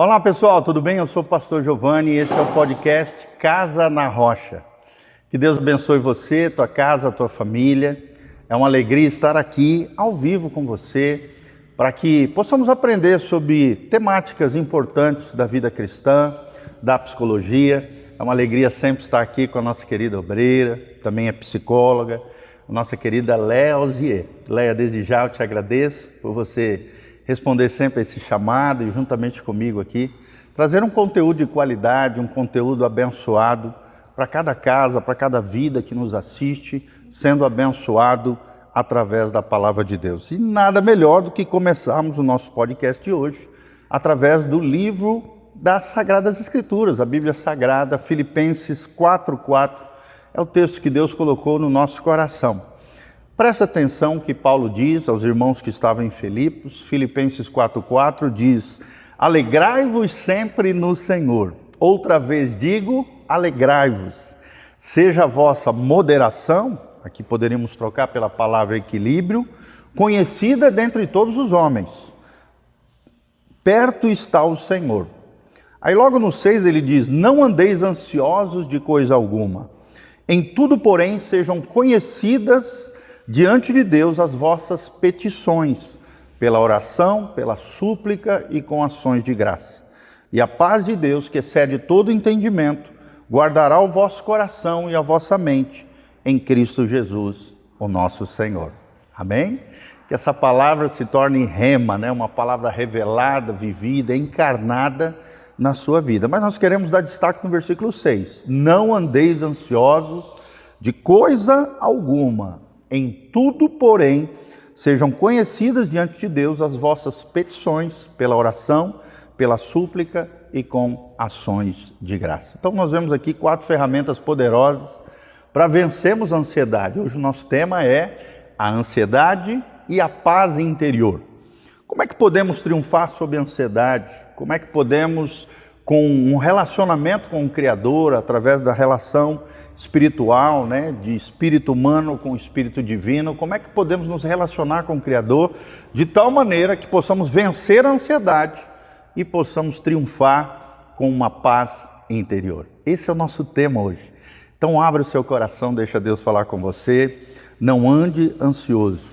Olá pessoal, tudo bem? Eu sou o pastor Giovanni e esse é o podcast Casa na Rocha. Que Deus abençoe você, tua casa, tua família. É uma alegria estar aqui ao vivo com você para que possamos aprender sobre temáticas importantes da vida cristã, da psicologia. É uma alegria sempre estar aqui com a nossa querida obreira, também é psicóloga, a nossa querida Léa Ozier. Léa, desde já eu te agradeço por você responder sempre a esse chamado e juntamente comigo aqui, trazer um conteúdo de qualidade, um conteúdo abençoado para cada casa, para cada vida que nos assiste, sendo abençoado através da palavra de Deus. E nada melhor do que começarmos o nosso podcast de hoje através do livro das Sagradas Escrituras, a Bíblia Sagrada, Filipenses 4:4, é o texto que Deus colocou no nosso coração. Presta atenção o que Paulo diz aos irmãos que estavam em Filipos. Filipenses 4:4 diz: alegrai-vos sempre no Senhor. Outra vez digo, alegrai-vos. Seja a vossa moderação, aqui poderíamos trocar pela palavra equilíbrio, conhecida dentre todos os homens. Perto está o Senhor. Aí logo no 6 ele diz: não andeis ansiosos de coisa alguma. Em tudo, porém, sejam conhecidas diante de Deus as vossas petições, pela oração, pela súplica e com ações de graça. E a paz de Deus, que excede todo entendimento, guardará o vosso coração e a vossa mente em Cristo Jesus, o nosso Senhor. Amém? Que essa palavra se torne rema, né? Uma palavra revelada, vivida, encarnada na sua vida. Mas nós queremos dar destaque no versículo 6. Não andeis ansiosos de coisa alguma. Em tudo, porém, sejam conhecidas diante de Deus as vossas petições, pela oração, pela súplica e com ações de graça. Então nós vemos aqui 4 ferramentas poderosas para vencermos a ansiedade. Hoje o nosso tema é a ansiedade e a paz interior. Como é que podemos triunfar sobre a ansiedade? Como é que podemos, com um relacionamento com o Criador, através da relação espiritual, né, de espírito humano com espírito divino, como é que podemos nos relacionar com o Criador de tal maneira que possamos vencer a ansiedade e possamos triunfar com uma paz interior? Esse é o nosso tema hoje. Então abra o seu coração, deixa Deus falar com você. Não ande ansioso,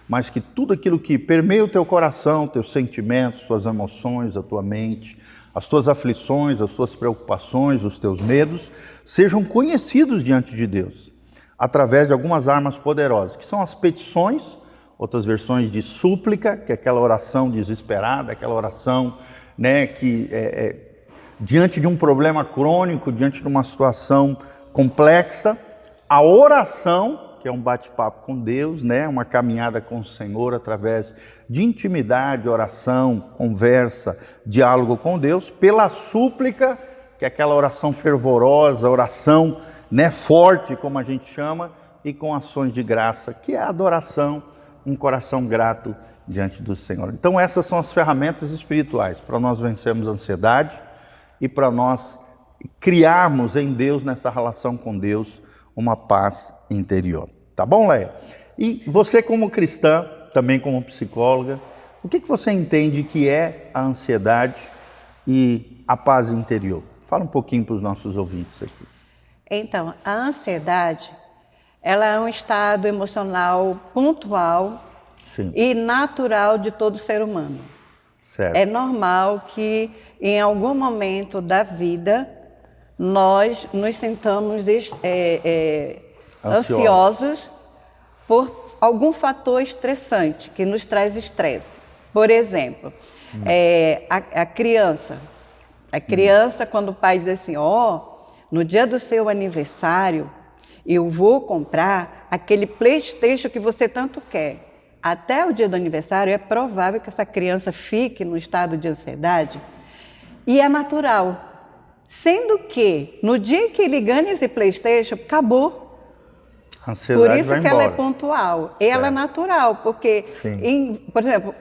mas que tudo aquilo que permeia o teu coração, teus sentimentos, tuas emoções, a tua mente, as tuas aflições, as tuas preocupações, os teus medos, sejam conhecidos diante de Deus, através de algumas armas poderosas, que são as petições, outras versões de súplica, que é aquela oração desesperada, aquela oração, né, que diante de um problema crônico, diante de uma situação complexa, a oração, que é um bate-papo com Deus, né? Uma caminhada com o Senhor através de intimidade, oração, conversa, diálogo com Deus, pela súplica, que é aquela oração fervorosa, oração, né, forte, como a gente chama, e com ações de graça, que é a adoração, um coração grato diante do Senhor. Então essas são as ferramentas espirituais para nós vencermos a ansiedade e para nós criarmos em Deus, nessa relação com Deus, uma paz interior. Tá bom, Léa? E você como cristã, também como psicóloga, o que você entende que é a ansiedade e a paz interior? Fala um pouquinho para os nossos ouvintes aqui. Então, a ansiedade, ela é um estado emocional pontual, sim, e natural de todo ser humano. Certo. É normal que em algum momento da vida nós nos sintamos ansiosos por algum fator estressante que nos traz estresse. Por exemplo, a criança, quando o pai diz assim, no dia do seu aniversário, eu vou comprar aquele PlayStation que você tanto quer. Até o dia do aniversário é provável que essa criança fique no estado de ansiedade, e é natural. Sendo que, no dia que ele ganha esse PlayStation, acabou. A ansiedade por isso vai que embora. Ela é pontual. Ela é natural, porque, por exemplo,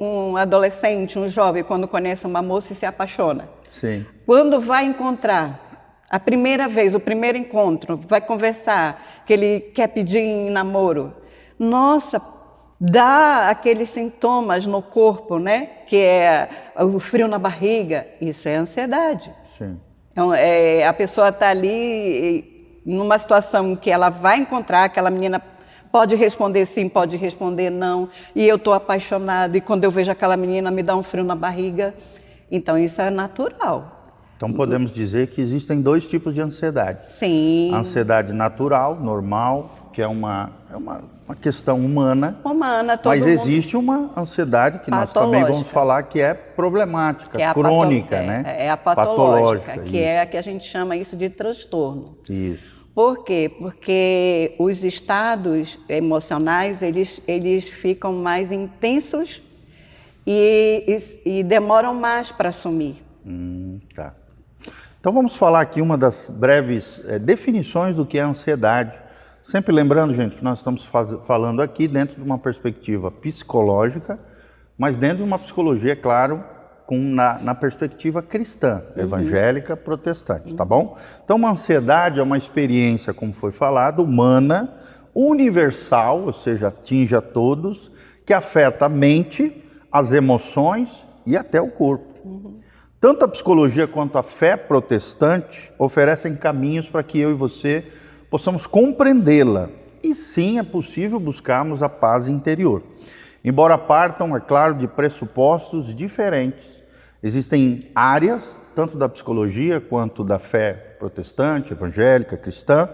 um adolescente, um jovem, quando conhece uma moça e se apaixona. Sim. Quando vai encontrar a primeira vez, o primeiro encontro, vai conversar, que ele quer pedir em namoro. Nossa, dá aqueles sintomas no corpo, né? Que é o frio na barriga, isso é ansiedade. Sim. Então, a pessoa está ali numa situação que ela vai encontrar, aquela menina pode responder sim, pode responder não, e eu estou apaixonado, e quando eu vejo aquela menina me dá um frio na barriga. Então, isso é natural. Então podemos dizer que existem dois tipos de ansiedade. Sim. A ansiedade natural, normal, que é uma questão humana. Humana, todo mas mundo... existe uma ansiedade que nós também vamos falar que é problemática, que é crônica, né? É a patológica, que é a que a gente chama isso de transtorno. Isso. Por quê? Porque os estados emocionais, eles ficam mais intensos e demoram mais para assumir. Tá. Então vamos falar aqui uma das breves definições do que é ansiedade. Sempre lembrando, gente, que nós estamos falando aqui dentro de uma perspectiva psicológica, mas dentro de uma psicologia, é claro, na perspectiva cristã, evangélica, protestante, tá bom? Então uma ansiedade é uma experiência, como foi falado, humana, universal, ou seja, atinge a todos, que afeta a mente, as emoções e até o corpo. Tanto a psicologia quanto a fé protestante oferecem caminhos para que eu e você possamos compreendê-la. E sim, é possível buscarmos a paz interior. Embora partam, é claro, de pressupostos diferentes, existem áreas, tanto da psicologia quanto da fé protestante, evangélica, cristã,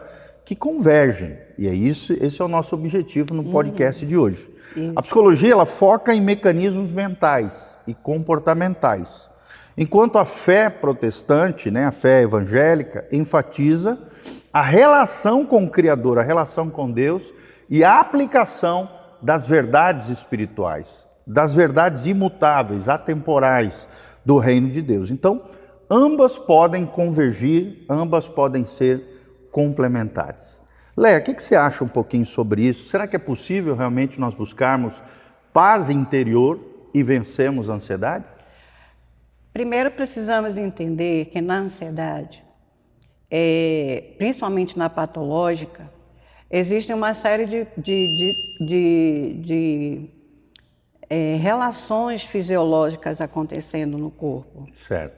que convergem. E esse é o nosso objetivo no podcast de hoje. A psicologia, ela foca em mecanismos mentais e comportamentais, enquanto a fé protestante, né, a fé evangélica, enfatiza a relação com o Criador, a relação com Deus e a aplicação das verdades espirituais, das verdades imutáveis, atemporais do reino de Deus. Então, ambas podem convergir, ambas podem ser complementares. Léa, o que você acha um pouquinho sobre isso? Será que é possível realmente nós buscarmos paz interior e vencermos a ansiedade? Primeiro precisamos entender que na ansiedade, principalmente na patológica, existe uma série de relações fisiológicas acontecendo no corpo. Certo.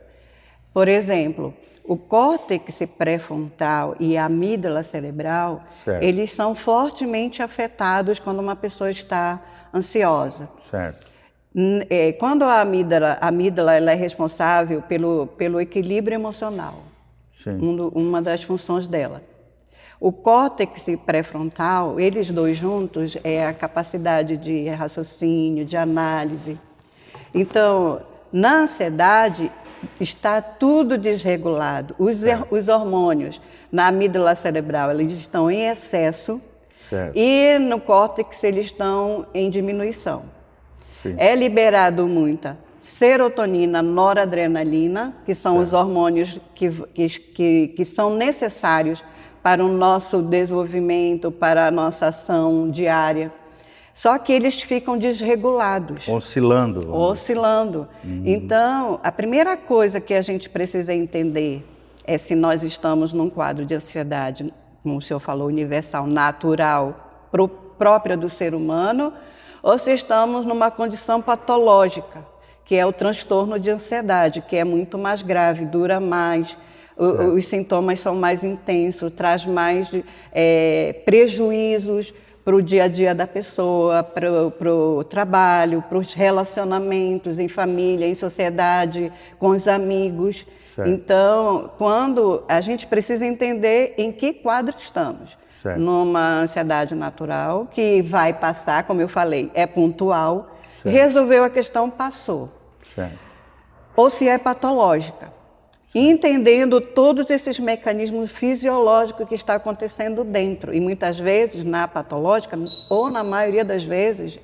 Por exemplo, o córtex pré-frontal e a amígdala cerebral, eles são fortemente afetados quando uma pessoa está ansiosa. Certo. Quando a amígdala ela é responsável pelo equilíbrio emocional, uma das funções dela. O córtex pré-frontal, eles dois juntos, é a capacidade de raciocínio, de análise. Então, na ansiedade, está tudo desregulado. Os hormônios na amígdala cerebral, eles estão em excesso, e no córtex eles estão em diminuição. É liberado muita serotonina, noradrenalina, que são os hormônios que são necessários para o nosso desenvolvimento, para a nossa ação diária. Só que eles ficam desregulados. Oscilando. Então, a primeira coisa que a gente precisa entender é se nós estamos num quadro de ansiedade, como o senhor falou, universal, natural, própria do ser humano, ou se estamos numa condição patológica, que é o transtorno de ansiedade, que é muito mais grave, dura mais, os sintomas são mais intensos, traz mais prejuízos para o dia a dia da pessoa, para o trabalho, para os relacionamentos em família, em sociedade, com os amigos. Então, quando a gente precisa entender em que quadro estamos. Numa ansiedade natural, que vai passar, como eu falei, é pontual, resolveu a questão, passou. Ou se é patológica. Entendendo todos esses mecanismos fisiológicos que está acontecendo dentro. E muitas vezes, na patológica, ou na maioria das vezes,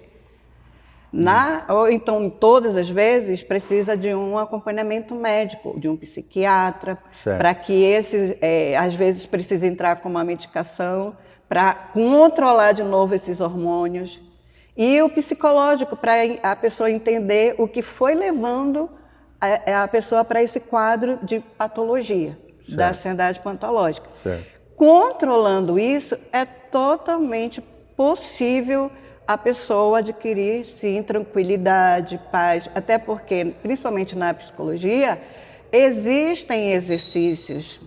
ou então todas as vezes, precisa de um acompanhamento médico, de um psiquiatra, para que às vezes precisa entrar com uma medicação para controlar de novo esses hormônios. E o psicológico, para a pessoa entender o que foi levando a pessoa para esse quadro de patologia, da ansiedade patológica. Controlando isso, é totalmente possível a pessoa adquirir, sim, tranquilidade, paz, até porque, principalmente na psicologia, existem exercícios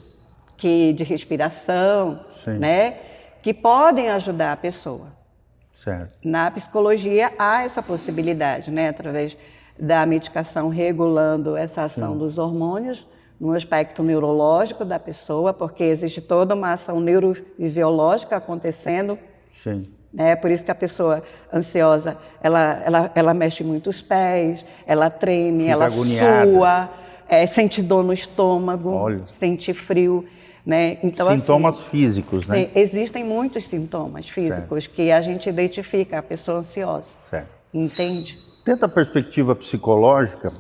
de respiração, Sim. né, que podem ajudar a pessoa. Certo. Na psicologia há essa possibilidade, né, através da medicação regulando essa ação dos hormônios no aspecto neurológico da pessoa, porque existe toda uma ação neurofisiológica acontecendo. Sim. Por isso que a pessoa ansiosa, ela mexe muito os pés, ela treme, Fica ela agoniada. sua, sente dor no estômago, Olha. sente frio. Né? Então, Sintomas assim, físicos, né? Existem muitos sintomas físicos que a gente identifica a pessoa ansiosa. Certo. Entende? Dentro da perspectiva psicológica,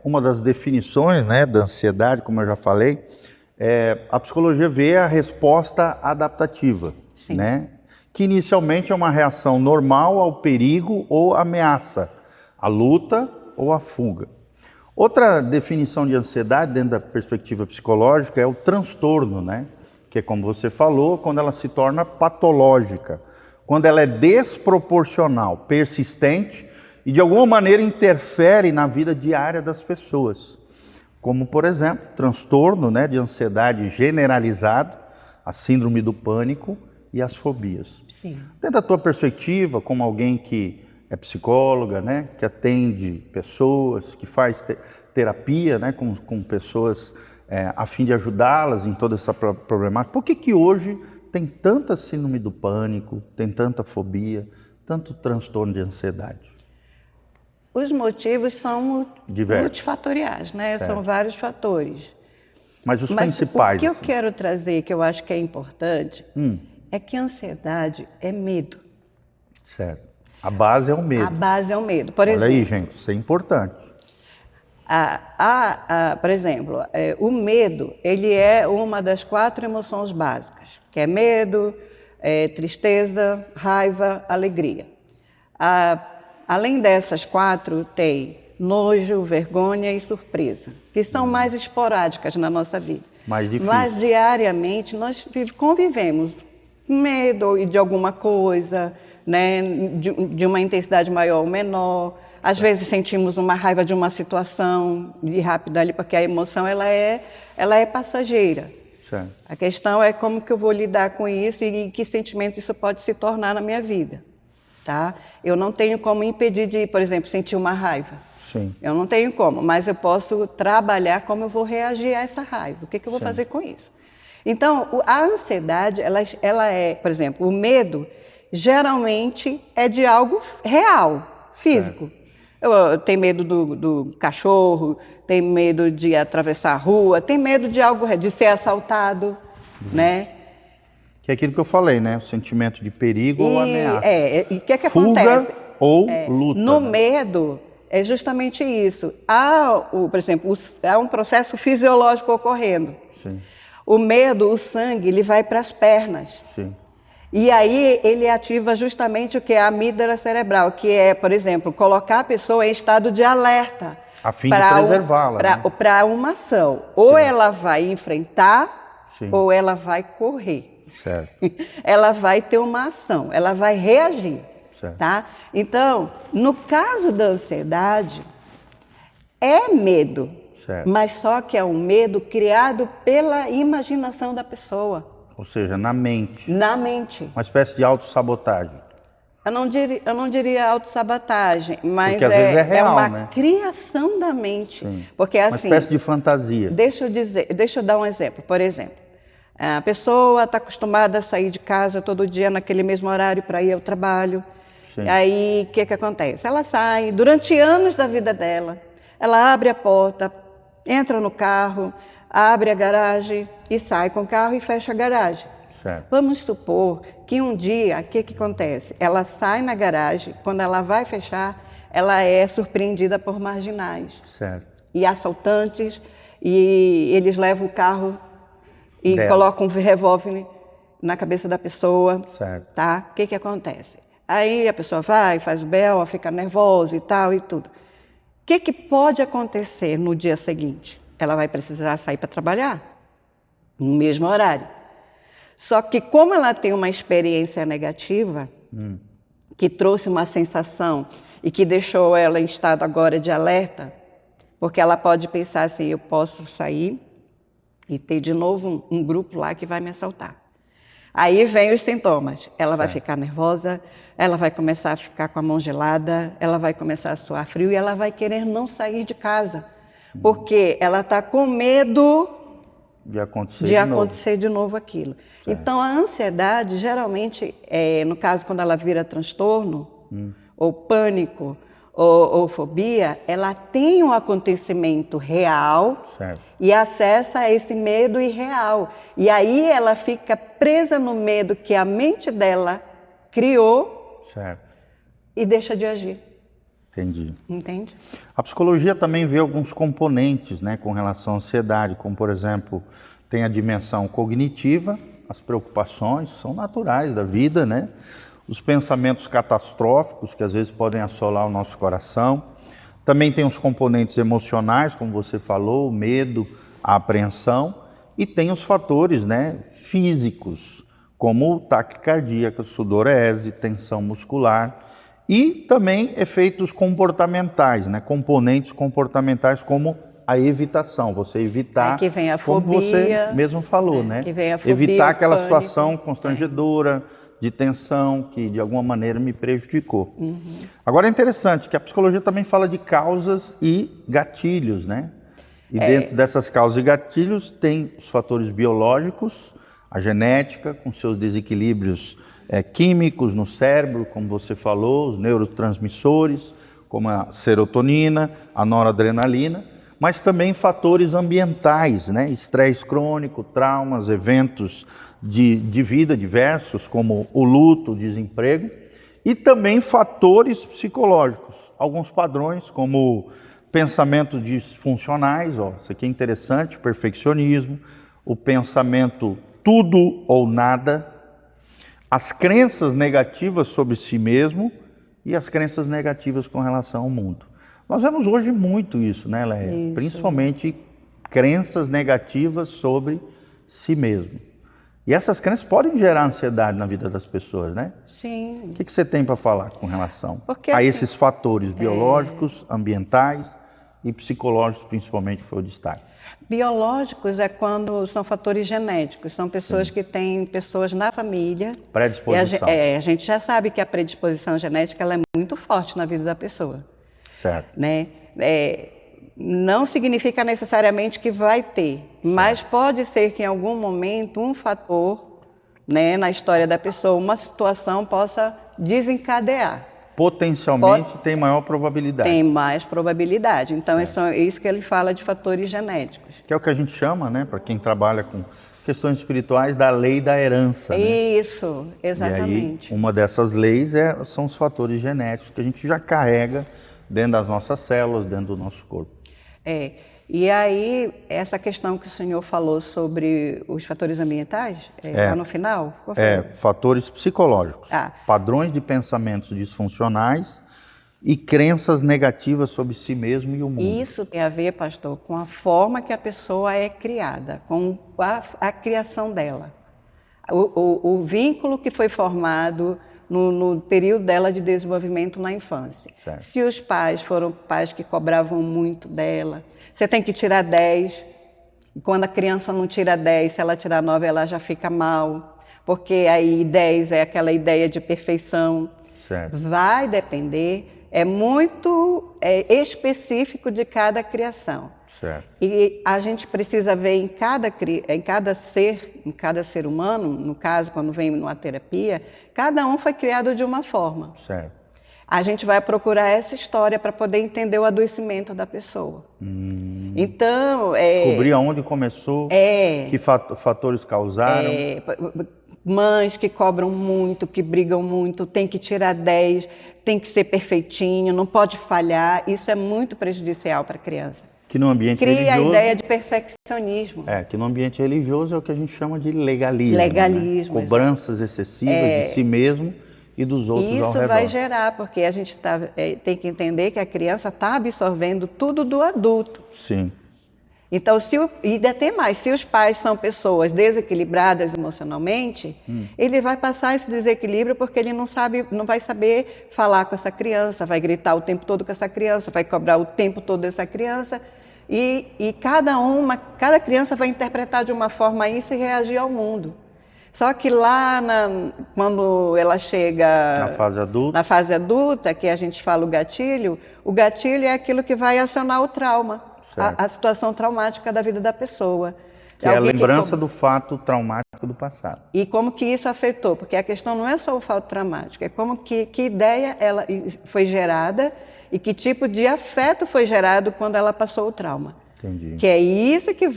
uma das definições, né, da ansiedade, como eu já falei, a psicologia vê a resposta adaptativa, Sim. né? Que inicialmente é uma reação normal ao perigo ou ameaça, à luta ou à fuga. Outra definição de ansiedade dentro da perspectiva psicológica é o transtorno, né? Que é como você falou, quando ela se torna patológica, quando ela é desproporcional, persistente e de alguma maneira interfere na vida diária das pessoas. Como, por exemplo, transtorno, né, de ansiedade generalizado, a síndrome do pânico e as fobias. Sim. Dentro da tua perspectiva, como alguém que é psicóloga, né, que atende pessoas, que faz terapia, né, com pessoas a fim de ajudá-las em toda essa problemática, por que hoje tem tanta síndrome do pânico, tem tanta fobia, tanto transtorno de ansiedade? Os motivos são Diversos. multifatoriais, né? Certo. São vários fatores. Mas os Mas principais. o que eu assim. quero trazer, que eu acho que é importante, é que a ansiedade é medo. Certo. A base é o medo. A base é o medo. Por Olha exemplo, aí, gente, isso é importante. por exemplo, o medo, ele é uma das 4 emoções básicas, que é medo, tristeza, raiva, alegria. Além dessas 4, tem nojo, vergonha e surpresa, que são mais esporádicas na nossa vida. Mais difícil. Mas diariamente nós convivemos com medo de alguma coisa, né, de uma intensidade maior ou menor. Às vezes sentimos uma raiva de uma situação de rápido ali, porque a emoção ela é passageira. Certo. A questão é como que eu vou lidar com isso e que sentimento isso pode se tornar na minha vida. Tá? Eu não tenho como impedir de, por exemplo, sentir uma raiva. Sim. Eu não tenho como, mas eu posso trabalhar como eu vou reagir a essa raiva. O que eu vou Sim. fazer com isso? Então, a ansiedade, ela é, por exemplo, o medo geralmente é de algo real, físico. Eu tenho medo do cachorro, tenho medo de atravessar a rua, tenho medo de algo, de ser assaltado, né? Que é aquilo que eu falei, né? O sentimento de perigo ou ameaça. E o que Fuga acontece? ou luta. No né? medo, é justamente isso. Por exemplo, há um processo fisiológico ocorrendo. Sim, O medo, o sangue, ele vai para as pernas. sim. E aí ele ativa justamente o que é a amígdala cerebral, que é, por exemplo, colocar a pessoa em estado de alerta. A fim de preservá-la. Para uma ação. Ou Sim. ela vai enfrentar, Sim. ou ela vai correr. Certo. Ela vai ter uma ação, ela vai reagir. Certo. Tá? Então, no caso da ansiedade, é medo, Certo. mas só que é um medo criado pela imaginação da pessoa, Ou seja, na mente. na mente. Uma espécie de autossabotagem. Eu não diria autossabotagem, mas Porque às vezes é real, uma né? criação da mente. Sim. Porque Uma assim, espécie de fantasia. deixa eu dar um exemplo. Por exemplo, a pessoa está acostumada a sair de casa todo dia naquele mesmo horário para ir ao trabalho. Sim. Aí, o que acontece? Ela sai, durante anos da vida dela, ela abre a porta, entra no carro, abre a garagem e sai com o carro e fecha a garagem. Certo. Vamos supor que um dia, o que acontece? Ela sai na garagem, quando ela vai fechar, ela é surpreendida por marginais Certo. e assaltantes, e eles levam o carro e Dela. colocam um revólver na cabeça da pessoa. Certo. Tá? O que acontece? Aí a pessoa vai, faz o B.O., fica nervosa e tal e tudo. O que pode acontecer no dia seguinte? Ela vai precisar sair para trabalhar, no mesmo horário. Só que como ela tem uma experiência negativa, que trouxe uma sensação e que deixou ela em estado agora de alerta, porque ela pode pensar assim, eu posso sair e ter de novo um grupo lá que vai me assaltar. Aí vem os sintomas, ela vai ficar nervosa, ela vai começar a ficar com a mão gelada, ela vai começar a suar frio e ela vai querer não sair de casa, porque ela está com medo de acontecer de novo aquilo. Então, a ansiedade, geralmente, no caso, quando ela vira transtorno, ou pânico, ou fobia, ela tem um acontecimento real e acessa a esse medo irreal. E aí ela fica presa no medo que a mente dela criou e deixa de agir. Entendi. Entende? A psicologia também vê alguns componentes, né, com relação à ansiedade, como, por exemplo, tem a dimensão cognitiva, as preocupações são naturais da vida, né? Os pensamentos catastróficos, que às vezes podem assolar o nosso coração. Também tem os componentes emocionais, como você falou, o medo, a apreensão. E tem os fatores, né, físicos, como taquicardia, sudorese, tensão muscular. E também efeitos comportamentais, né, componentes comportamentais como a evitação, você evitar, que vem a como fobia, você mesmo falou, né? Que vem a fobia, evitar aquela pânico, situação constrangedora, de tensão, que de alguma maneira me prejudicou. Agora é interessante que a psicologia também fala de causas e gatilhos, né? E dentro dessas causas e gatilhos tem os fatores biológicos, a genética, com seus desequilíbrios químicos no cérebro, como você falou, os neurotransmissores, como a serotonina, a noradrenalina, mas também fatores ambientais, né? Estresse crônico, traumas, eventos de vida diversos, como o luto, o desemprego, e também fatores psicológicos, alguns padrões como pensamentos disfuncionais, isso aqui é interessante, o perfeccionismo, o pensamento tudo ou nada, as crenças negativas sobre si mesmo e as crenças negativas com relação ao mundo. Nós vemos hoje muito isso, né, Leia? Isso. Principalmente crenças negativas sobre si mesmo. E essas crenças podem gerar ansiedade na vida das pessoas, né? Sim. O que você tem para falar com relação Porque, a assim, esses fatores biológicos, ambientais e psicológicos, principalmente, que foi o destaque? Biológicos é quando são fatores genéticos, são pessoas que têm pessoas na família. Predisposição. A gente já sabe que a predisposição genética ela é muito forte na vida da pessoa. Certo. Né? Não significa necessariamente que vai ter, mas pode ser que em algum momento um fator, né, na história da pessoa, uma situação possa desencadear. Potencialmente tem maior probabilidade. Tem mais probabilidade. Então, é isso que ele fala de fatores genéticos. Que é o que a gente chama, né, para quem trabalha com questões espirituais, da lei da herança. Isso, né? Exatamente. E aí, uma dessas leis são os fatores genéticos que a gente já carrega dentro das nossas células, dentro do nosso corpo. E aí, essa questão que o senhor falou sobre os fatores ambientais, lá no final? Fatores psicológicos, padrões de pensamentos disfuncionais e crenças negativas sobre si mesmo e o mundo. Isso tem a ver, pastor, com a forma que a pessoa é criada, com a criação dela. O vínculo que foi formado no período dela de desenvolvimento na infância. Certo. Se os pais foram pais que cobravam muito dela, você tem que tirar 10, quando a criança não tira 10, se ela tirar 9, ela já fica mal, porque aí 10 é aquela ideia de perfeição. Certo. Vai depender, é muito específico de cada criação. Certo. E a gente precisa ver em cada ser humano, no caso, quando vem numa terapia, cada um foi criado de uma forma. Certo. A gente vai procurar essa história para poder entender o adoecimento da pessoa. Então, descobrir aonde começou, que fatores causaram. Mães que cobram muito, que brigam muito, tem que tirar 10, tem que ser perfeitinho, não pode falhar. Isso é muito prejudicial para a criança. Que no ambiente religioso... Cria a ideia de perfeccionismo. Que no ambiente religioso é o que a gente chama de legalismo. Legalismo. Né? Cobranças excessivas de si mesmo e dos outros ao redor. Isso vai gerar, porque a gente tem que entender que a criança está absorvendo tudo do adulto. Sim. Então, e ainda tem mais, se os pais são pessoas desequilibradas emocionalmente, ele vai passar esse desequilíbrio porque ele não vai saber falar com essa criança, vai gritar o tempo todo com essa criança, vai cobrar o tempo todo dessa criança, e cada criança vai interpretar de uma forma isso e reagir ao mundo. Só que lá, quando ela chega na fase adulta, que a gente fala o gatilho é aquilo que vai acionar o trauma. A situação traumática da vida da pessoa. Que é a lembrança do fato traumático do passado. E como que isso afetou? Porque a questão não é só o fato traumático, é como que ideia ela foi gerada e que tipo de afeto foi gerado quando ela passou o trauma. Entendi. Que é isso que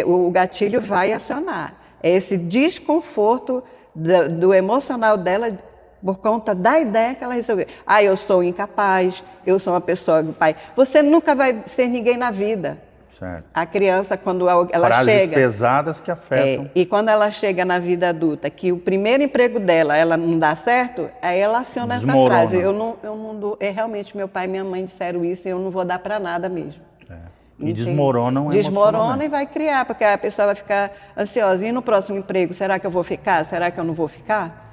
o gatilho vai acionar. É esse desconforto do emocional dela por conta da ideia que ela recebeu. Eu sou incapaz, eu sou uma pessoa do pai. Você nunca vai ser ninguém na vida. Certo. A criança, quando ela Frases chega... pesadas que afetam. E quando ela chega na vida adulta, que o primeiro emprego dela, ela não dá certo, aí ela aciona essa frase. Eu não dou... realmente, meu pai e minha mãe disseram isso e eu não vou dar para nada mesmo. E desmoronam Desmorona e vai criar, porque a pessoa vai ficar ansiosa. E no próximo emprego, será que eu vou ficar? Será que eu não vou ficar?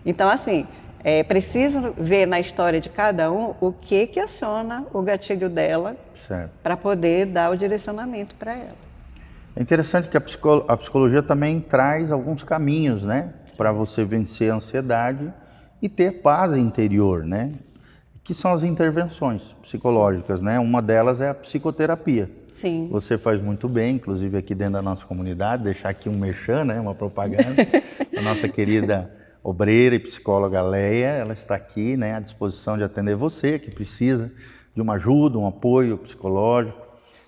Então, assim, é preciso ver na história de cada um o que aciona o gatilho dela para poder dar o direcionamento para ela. É interessante que a psicologia também traz alguns caminhos, né? Para você vencer a ansiedade e ter paz interior, né? Que são as intervenções psicológicas, né? Uma delas é a psicoterapia. Sim. Você faz muito bem, inclusive aqui dentro da nossa comunidade, deixar aqui um merchan, né? Uma propaganda. A nossa querida obreira e psicóloga Leia, ela está aqui, né? À disposição de atender você, que precisa de uma ajuda, um apoio psicológico.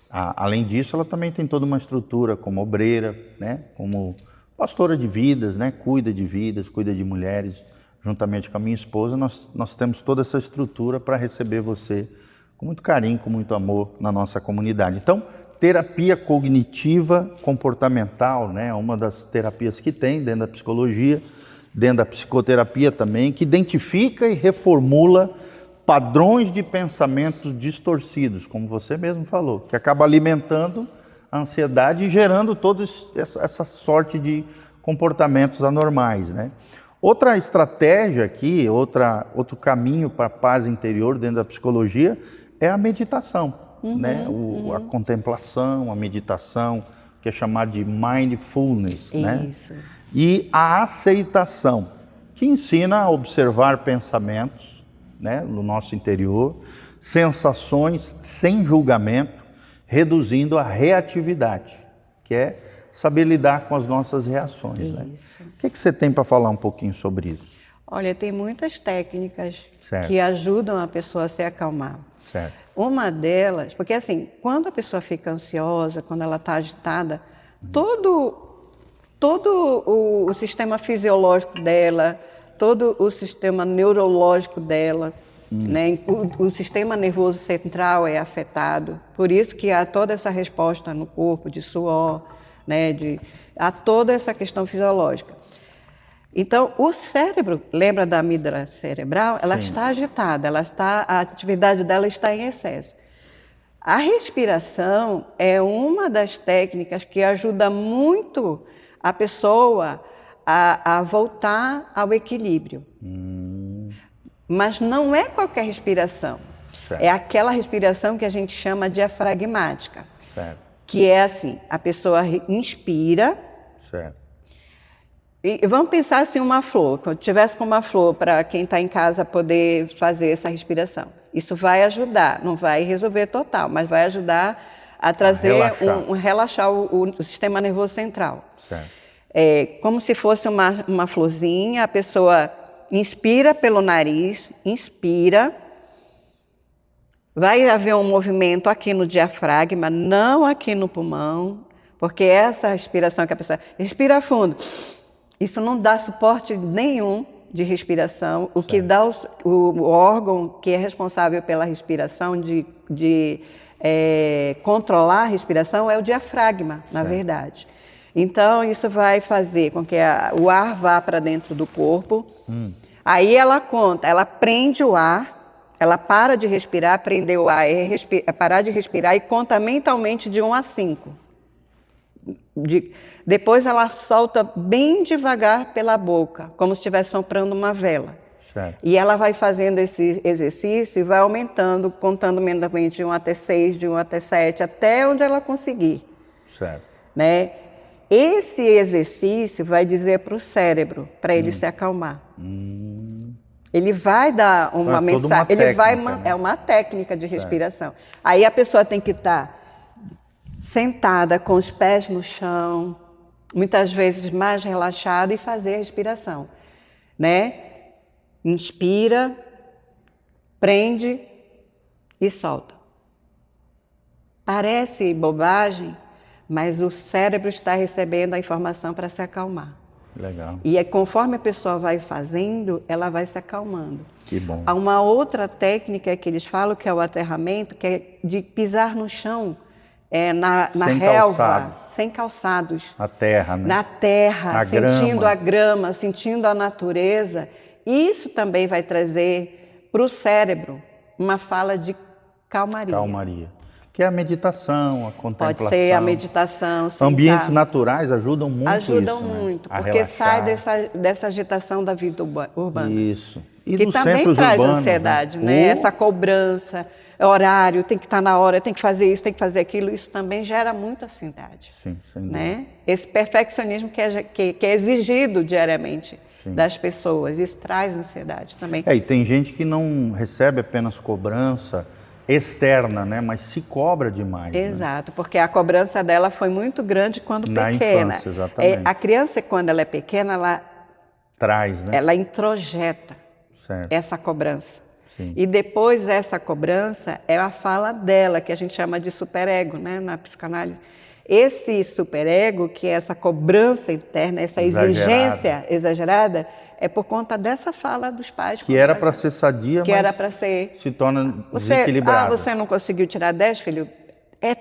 Além disso, ela também tem toda uma estrutura como obreira, né? Como pastora de vidas, né? Cuida de vidas, cuida de mulheres. Juntamente com a minha esposa, nós temos toda essa estrutura para receber você com muito carinho, com muito amor na nossa comunidade. Então, terapia cognitiva comportamental, né? É uma das terapias que tem dentro da psicologia, dentro da psicoterapia também, que identifica e reformula padrões de pensamentos distorcidos, como você mesmo falou, que acaba alimentando a ansiedade e gerando toda essa sorte de comportamentos anormais, né? Outra estratégia aqui, outro caminho para a paz interior dentro da psicologia é a meditação, né? A contemplação, a meditação, que é chamada de mindfulness, né? Isso. E a aceitação, que ensina a observar pensamentos, né, no nosso interior, sensações sem julgamento, reduzindo a reatividade, que é saber lidar com as nossas reações. Né? O que você tem para falar um pouquinho sobre isso? Olha, tem muitas técnicas que ajudam a pessoa a se acalmar. Certo. Uma delas, porque assim, quando a pessoa fica ansiosa, quando ela está agitada, todo o sistema fisiológico dela, todo o sistema neurológico dela, né? O sistema nervoso central é afetado. Por isso que há toda essa resposta no corpo de suor, né? Há toda essa questão fisiológica. Então, o cérebro, lembra da amígdala cerebral? Ela está agitada, a atividade dela está em excesso. A respiração é uma das técnicas que ajuda muito a pessoa a voltar ao equilíbrio. Mas não é qualquer respiração. É aquela respiração que a gente chama diafragmática. Que é assim, a pessoa inspira. E vamos pensar assim, uma flor. Quando tivesse com uma flor para quem está em casa poder fazer essa respiração. Isso vai ajudar, não vai resolver total, mas vai ajudar a trazer, relaxar o sistema nervoso central. É como se fosse uma florzinha, a pessoa inspira pelo nariz, inspira, vai haver um movimento aqui no diafragma, não aqui no pulmão, porque essa respiração que a pessoa respira fundo, isso não dá suporte nenhum de respiração. O que dá o órgão que é responsável pela respiração, de controlar a respiração, é o diafragma, na verdade. Então, isso vai fazer com que o ar vá para dentro do corpo. Aí ela prende o ar, ela para de respirar, prender o ar, parar de respirar e conta mentalmente de 1 a 5. Depois ela solta bem devagar pela boca, como se estivesse soprando uma vela. Certo. E ela vai fazendo esse exercício e vai aumentando, contando mentalmente de 1 até 6, de 1 até 7, até onde ela conseguir. Certo. Né? Esse exercício vai dizer para o cérebro, para ele se acalmar. Ele vai dar uma mensagem, é uma técnica de respiração. Aí a pessoa tem que estar sentada com os pés no chão, muitas vezes mais relaxada, e fazer a respiração, né? Inspira, prende e solta. Parece bobagem, mas o cérebro está recebendo a informação para se acalmar. Legal. E conforme a pessoa vai fazendo, ela vai se acalmando. Que bom. Há uma outra técnica que eles falam, que é o aterramento, que é de pisar no chão, na relva, sem calçados. Na terra, né? Na terra, na sentindo grama. a grama, sentindo a natureza. Isso também vai trazer para o cérebro uma fala de calmaria. Calmaria. Que é a meditação, a contemplação. Pode ser a meditação. Ambientes naturais ajudam muito Ajudam isso, muito, né? porque sai dessa agitação da vida urbana. Isso. E que nos também centros traz urbanos, ansiedade, né? Essa cobrança, horário, tem que estar na hora, tem que fazer isso, tem que fazer aquilo, isso também gera muita ansiedade. Sim, sem dúvida. Né? Esse perfeccionismo que é exigido diariamente das pessoas, isso traz ansiedade também. E tem gente que não recebe apenas cobrança externa, né? Mas se cobra demais. Exato, né? Porque a cobrança dela foi muito grande quando na pequena. Infância, exatamente. A criança, quando ela é pequena, ela traz, né? Ela introjeta essa cobrança. Sim. E depois essa cobrança é a fala dela, que a gente chama de superego, né, na psicanálise. Esse superego, que é essa cobrança interna, essa exigência exagerada, é por conta dessa fala dos pais. Que era para ser sadia, que era para ser... se torna desequilibrada. Você não conseguiu tirar 10, filho?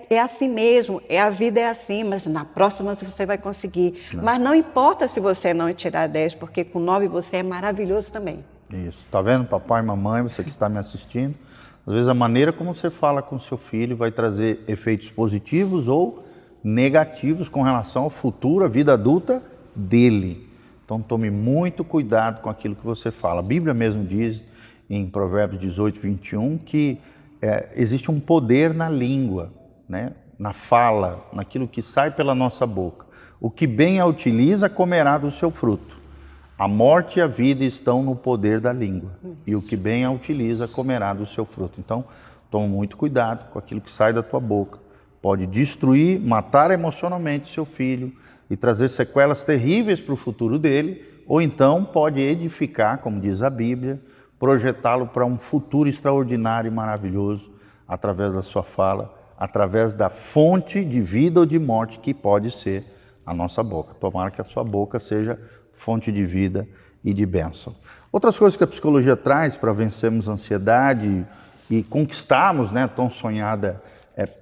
É assim mesmo, a vida é assim, mas na próxima você vai conseguir. Mas não importa se você não tirar 10, porque com 9 você é maravilhoso também. Isso. Tá vendo, papai, mamãe, você que está me assistindo? Às vezes a maneira como você fala com seu filho vai trazer efeitos positivos ou negativos com relação ao futuro, a vida adulta dele. Então tome muito cuidado com aquilo que você fala. A Bíblia mesmo diz, em Provérbios 18, 21, que existe um poder na língua, né? Na fala, naquilo que sai pela nossa boca. O que bem a utiliza comerá do seu fruto. A morte e a vida estão no poder da língua. E o que bem a utiliza comerá do seu fruto. Então, tome muito cuidado com aquilo que sai da tua boca. Pode destruir, matar emocionalmente seu filho e trazer sequelas terríveis para o futuro dele, ou então pode edificar, como diz a Bíblia, projetá-lo para um futuro extraordinário e maravilhoso através da sua fala, através da fonte de vida ou de morte que pode ser a nossa boca. Tomara que a sua boca seja fonte de vida e de bênção. Outras coisas que a psicologia traz para vencermos a ansiedade e conquistarmos, né, tão sonhada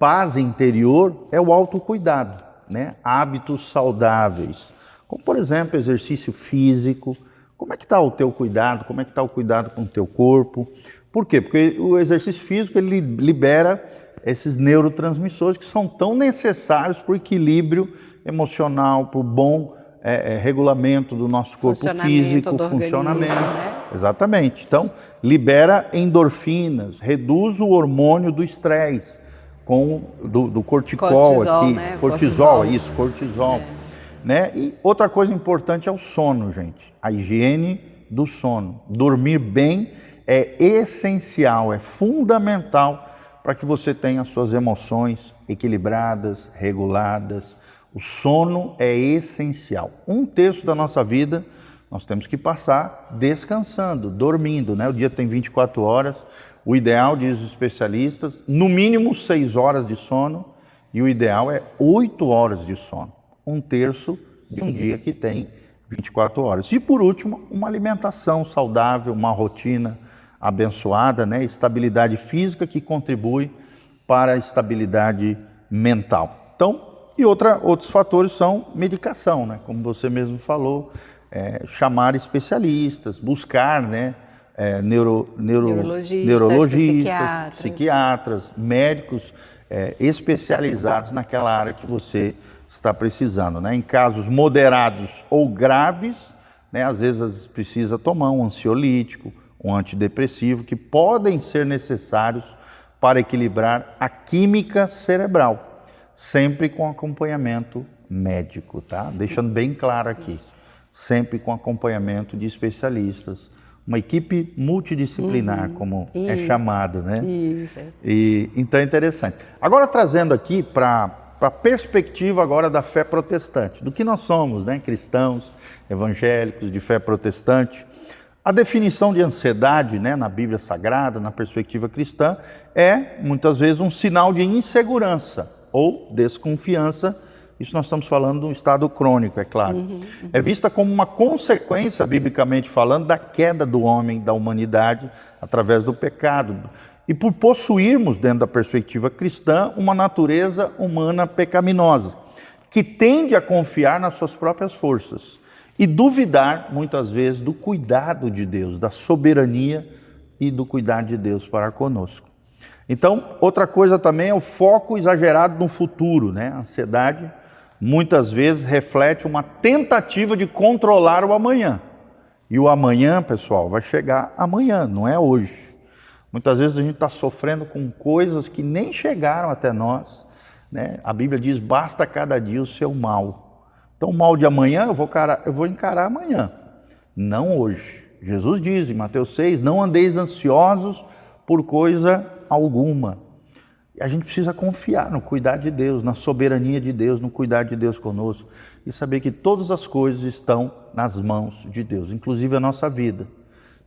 paz interior, é o autocuidado, né? Hábitos saudáveis, como por exemplo exercício físico. Como é que está o teu cuidado? Como é que está o cuidado com o teu corpo? Por quê? Porque o exercício físico ele libera esses neurotransmissores que são tão necessários para o equilíbrio emocional, para o bom regulamento do nosso corpo físico, funcionamento. Né? Exatamente. Então, libera endorfinas, reduz o hormônio do estresse, do cortisol aqui. Né? Cortisol. Né? E outra coisa importante é o sono, gente. A higiene do sono. Dormir bem é essencial, é fundamental para que você tenha suas emoções equilibradas, reguladas. O sono é essencial. 1/3 da nossa vida nós temos que passar descansando, dormindo, né? O dia tem 24 horas. O ideal, diz os especialistas, no mínimo 6 horas de sono, e o ideal é 8 horas de sono. 1/3 de um dia que tem 24 horas. E por último, uma alimentação saudável, uma rotina abençoada, né? Estabilidade física que contribui para a estabilidade mental. Então, e outros fatores são medicação, né? Como você mesmo falou, chamar especialistas, buscar, né, neurologistas, psiquiatras, médicos especializados naquela área que você está precisando, né? Em casos moderados ou graves, né, às vezes precisa tomar um ansiolítico, um antidepressivo, que podem ser necessários para equilibrar a química cerebral, sempre com acompanhamento médico, tá? Deixando bem claro aqui, sempre com acompanhamento de especialistas, uma equipe multidisciplinar, como é chamado, né? Isso. E, então é interessante. Agora trazendo aqui para a perspectiva agora da fé protestante, do que nós somos, né? Cristãos, evangélicos, de fé protestante. A definição de ansiedade, né, na Bíblia Sagrada, na perspectiva cristã, é muitas vezes um sinal de insegurança ou desconfiança. Isso nós estamos falando de um estado crônico, é claro. É vista como uma consequência, biblicamente falando, da queda do homem, da humanidade, através do pecado. E por possuirmos, dentro da perspectiva cristã, uma natureza humana pecaminosa, que tende a confiar nas suas próprias forças e duvidar, muitas vezes, do cuidado de Deus, da soberania e do cuidado de Deus para conosco. Então, outra coisa também é o foco exagerado no futuro, né? A ansiedade muitas vezes reflete uma tentativa de controlar o amanhã. E o amanhã, pessoal, vai chegar amanhã, não é hoje. Muitas vezes a gente está sofrendo com coisas que nem chegaram até nós, né? A Bíblia diz, basta cada dia o seu mal. Então o mal de amanhã eu vou encarar amanhã, não hoje. Jesus diz em Mateus 6, não andeis ansiosos por coisa alguma. A gente precisa confiar no cuidado de Deus, na soberania de Deus, no cuidado de Deus conosco e saber que todas as coisas estão nas mãos de Deus, inclusive a nossa vida,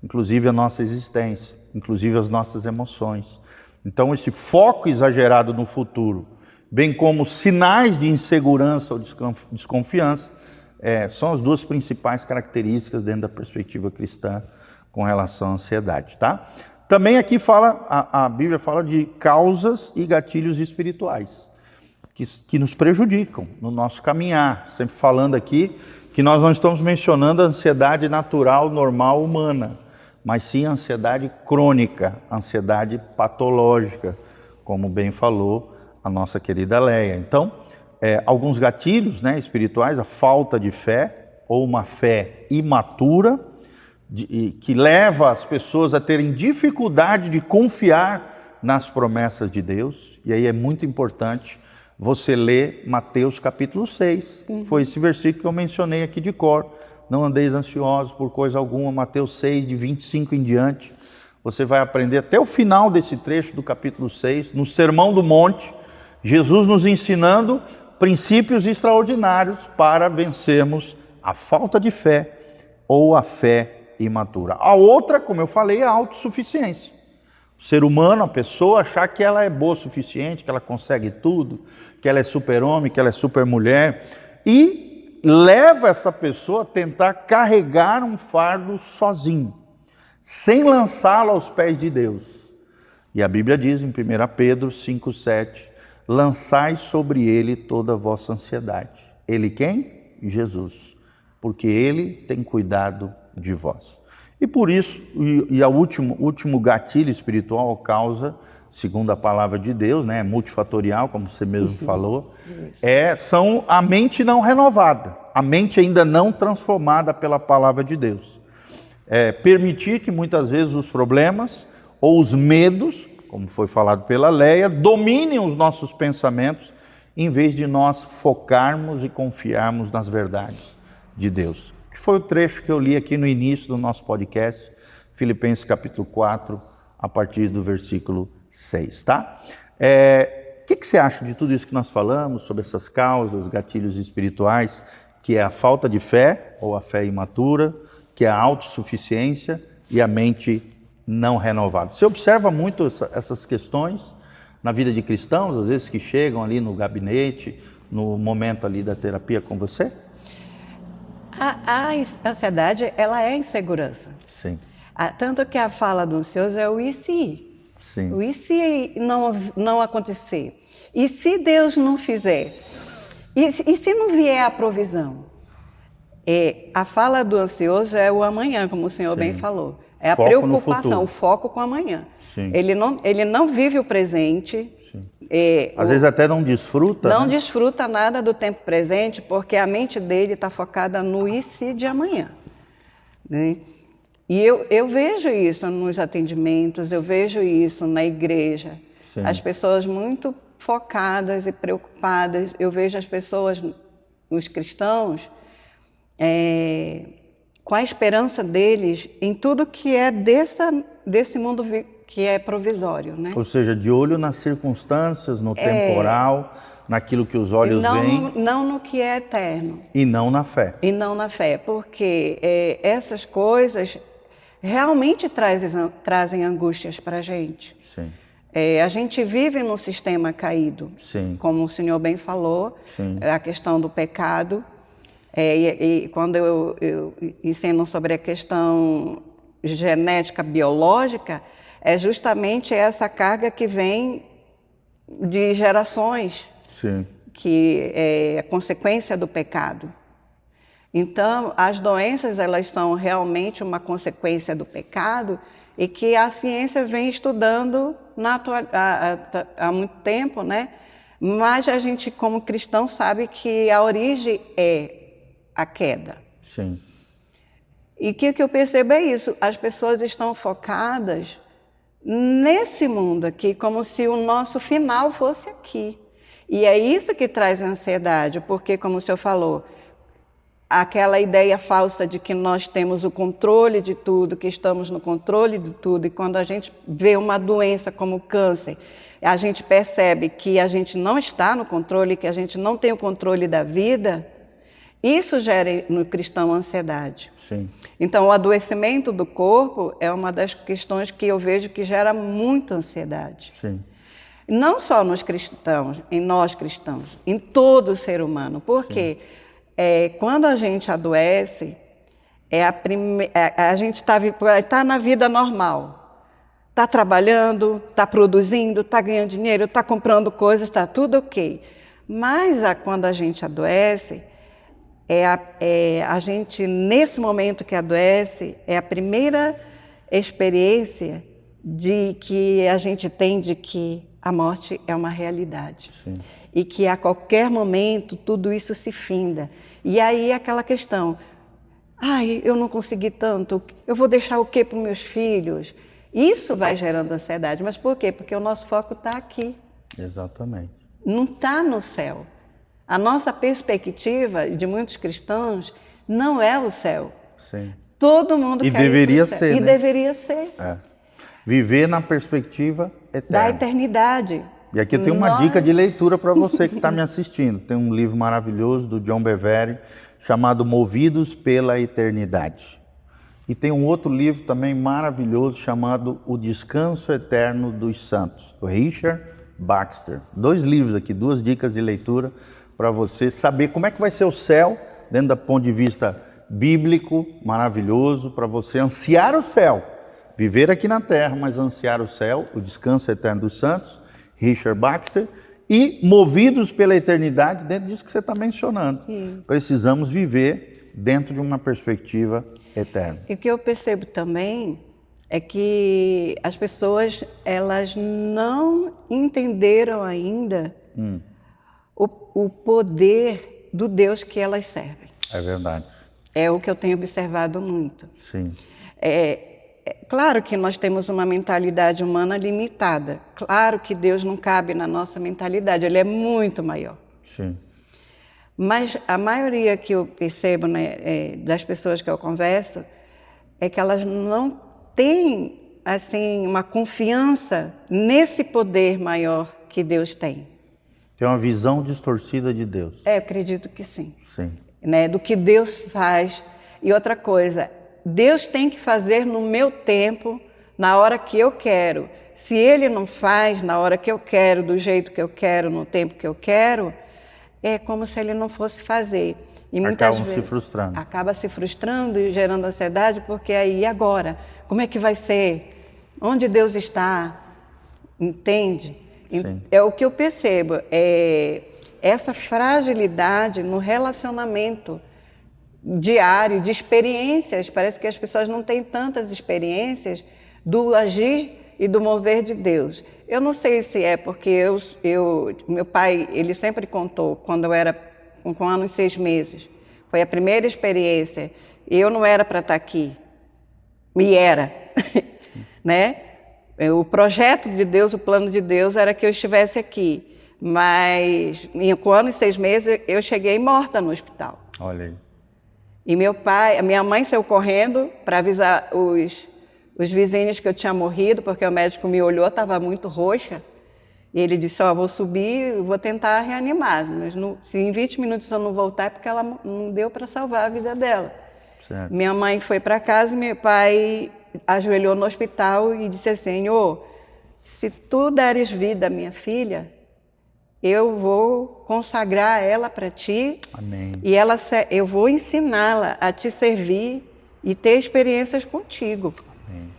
inclusive a nossa existência, inclusive as nossas emoções. Então esse foco exagerado no futuro, bem como sinais de insegurança ou desconfiança, são as duas principais características dentro da perspectiva cristã com relação à ansiedade, tá? Também aqui a Bíblia fala de causas e gatilhos espirituais que nos prejudicam no nosso caminhar. Sempre falando aqui que nós não estamos mencionando a ansiedade natural, normal, humana, mas sim a ansiedade crônica, a ansiedade patológica, como bem falou a nossa querida Leia. Então, alguns gatilhos, né, espirituais, a falta de fé ou uma fé imatura, que leva as pessoas a terem dificuldade de confiar nas promessas de Deus. E aí é muito importante você ler Mateus capítulo 6. Foi esse versículo que eu mencionei aqui de cor. Não andeis ansiosos por coisa alguma, Mateus 6, de 25 em diante. Você vai aprender até o final desse trecho do capítulo 6, no Sermão do Monte, Jesus nos ensinando princípios extraordinários para vencermos a falta de fé ou a fé imatura. A outra, como eu falei, é a autossuficiência. O ser humano, a pessoa, achar que ela é boa o suficiente, que ela consegue tudo, que ela é super-homem, que ela é super-mulher, e leva essa pessoa a tentar carregar um fardo sozinho, sem lançá-lo aos pés de Deus. E a Bíblia diz em 1 Pedro 5,7, lançai sobre ele toda a vossa ansiedade. Ele quem? Jesus. Porque ele tem cuidado de vós. E por isso, o último gatilho espiritual, causa, segundo a palavra de Deus, né, multifatorial, como você mesmo falou, são a mente não renovada, a mente ainda não transformada pela palavra de Deus. Permitir que muitas vezes os problemas ou os medos, como foi falado pela Leia, dominem os nossos pensamentos, em vez de nós focarmos e confiarmos nas verdades de Deus. Que foi o trecho que eu li aqui no início do nosso podcast, Filipenses capítulo 4, a partir do versículo 6, tá? O que você acha de tudo isso que nós falamos, sobre essas causas, gatilhos espirituais, que é a falta de fé, ou a fé imatura, que é a autossuficiência e a mente não renovada? Você observa muito essas questões na vida de cristãos, às vezes que chegam ali no gabinete, no momento ali da terapia com você? A ansiedade, ela é insegurança. Sim. Tanto que a fala do ansioso é o e se? Sim. O e se não acontecer? E se Deus não fizer? E se não vier a provisão? A fala do ansioso é o amanhã, como o senhor bem falou. É a Foco no preocupação, futuro. o foco com amanhã. Sim. Ele não vive o presente. Sim. Às vezes até não desfruta, Não né? desfruta nada do tempo presente, porque a mente dele está focada no e se de amanhã, né? E eu vejo isso nos atendimentos, eu vejo isso na igreja. Sim. As pessoas muito focadas e preocupadas. Eu vejo as pessoas, os cristãos, com a esperança deles em tudo que é desse mundo que é provisório, né? Ou seja, de olho nas circunstâncias, no temporal, naquilo que os olhos veem. Não no que é eterno. E não na fé. E não na fé, porque essas coisas realmente trazem angústias para a gente. Sim. A gente vive num sistema caído, Sim. como o senhor bem falou, Sim. a questão do pecado. E quando eu ensino sobre a questão genética biológica, é justamente essa carga que vem de gerações, Sim. que é a consequência do pecado. Então, as doenças, elas são realmente uma consequência do pecado e que a ciência vem estudando há muito tempo, né? Mas a gente, como cristão, sabe que a origem é a queda. Sim. E o que eu percebo é isso, as pessoas estão focadas nesse mundo aqui, como se o nosso final fosse aqui. E é isso que traz ansiedade, porque, como o senhor falou, aquela ideia falsa de que nós temos o controle de tudo, que estamos no controle de tudo, e quando a gente vê uma doença como câncer, a gente percebe que a gente não está no controle, que a gente não tem o controle da vida, isso gera no cristão ansiedade. Sim. Então, o adoecimento do corpo é uma das questões que eu vejo que gera muita ansiedade. Sim. Não só nos cristãos, em nós cristãos, em todo ser humano. Porque quando a gente adoece, a gente está na vida normal. Está trabalhando, está produzindo, está ganhando dinheiro, está comprando coisas, está tudo ok. Mas quando a gente adoece, a gente, nesse momento que adoece, é a primeira experiência que a gente tem de que a morte é uma realidade. Sim. E que a qualquer momento tudo isso se finda. E aí aquela questão, eu não consegui tanto, eu vou deixar o quê para os meus filhos? Isso vai gerando ansiedade. Mas por quê? Porque o nosso foco está aqui. Exatamente. Não está no céu. A nossa perspectiva de muitos cristãos não é o céu. Sim. Todo mundo quer deveria ir pro céu. ser, E né? deveria ser. Viver na perspectiva eterna. Da eternidade. E aqui eu tenho uma dica de leitura para você que está me assistindo. Tem um livro maravilhoso do John Bevere chamado Movidos pela Eternidade. E tem um outro livro também maravilhoso chamado O Descanso Eterno dos Santos, do Richard Baxter. 2 livros aqui, 2 dicas de leitura para você saber como é que vai ser o céu, dentro do ponto de vista bíblico, maravilhoso, para você ansiar o céu. Viver aqui na terra, mas ansiar o céu, o descanso eterno dos santos, Richard Baxter, e movidos pela eternidade, dentro disso que você está mencionando. Sim. Precisamos viver dentro de uma perspectiva eterna. E o que eu percebo também é que as pessoas, elas não entenderam ainda o poder do Deus que elas servem. É verdade. É o que eu tenho observado muito. Sim. Claro que nós temos uma mentalidade humana limitada. Claro que Deus não cabe na nossa mentalidade, Ele é muito maior. Sim. Mas a maioria que eu percebo, né, das pessoas que eu converso, é que elas não têm assim, uma confiança nesse poder maior que Deus tem. Tem uma visão distorcida de Deus. Eu acredito que sim. Sim. Né, do que Deus faz. E outra coisa, Deus tem que fazer no meu tempo, na hora que eu quero. Se Ele não faz na hora que eu quero, do jeito que eu quero, no tempo que eu quero, é como se Ele não fosse fazer. E muitas vezes se frustrando. Acaba se frustrando e gerando ansiedade, porque aí, e agora? Como é que vai ser? Onde Deus está? Entende? Sim. É o que eu percebo, essa fragilidade no relacionamento diário de experiências. Parece que as pessoas não têm tantas experiências do agir e do mover de Deus. Eu não sei se é porque meu pai, ele sempre contou, quando eu era com 1 ano e 6 meses, foi a primeira experiência, eu não era para estar aqui, me era, né? O projeto de Deus, o plano de Deus era que eu estivesse aqui, mas com 1 ano e 6 meses eu cheguei morta no hospital. Olha aí. E a minha mãe saiu correndo para avisar os vizinhos que eu tinha morrido, porque o médico me olhou, estava muito roxa, e ele disse, vou subir, vou tentar reanimar, mas se em 20 minutos eu não voltar é porque ela não deu para salvar a vida dela. Certo. Minha mãe foi para casa e meu pai ajoelhou no hospital e disse assim, Senhor, se tu deres vida à minha filha, eu vou consagrar ela para ti. Amém. E eu vou ensiná-la a te servir e ter experiências contigo. Amém.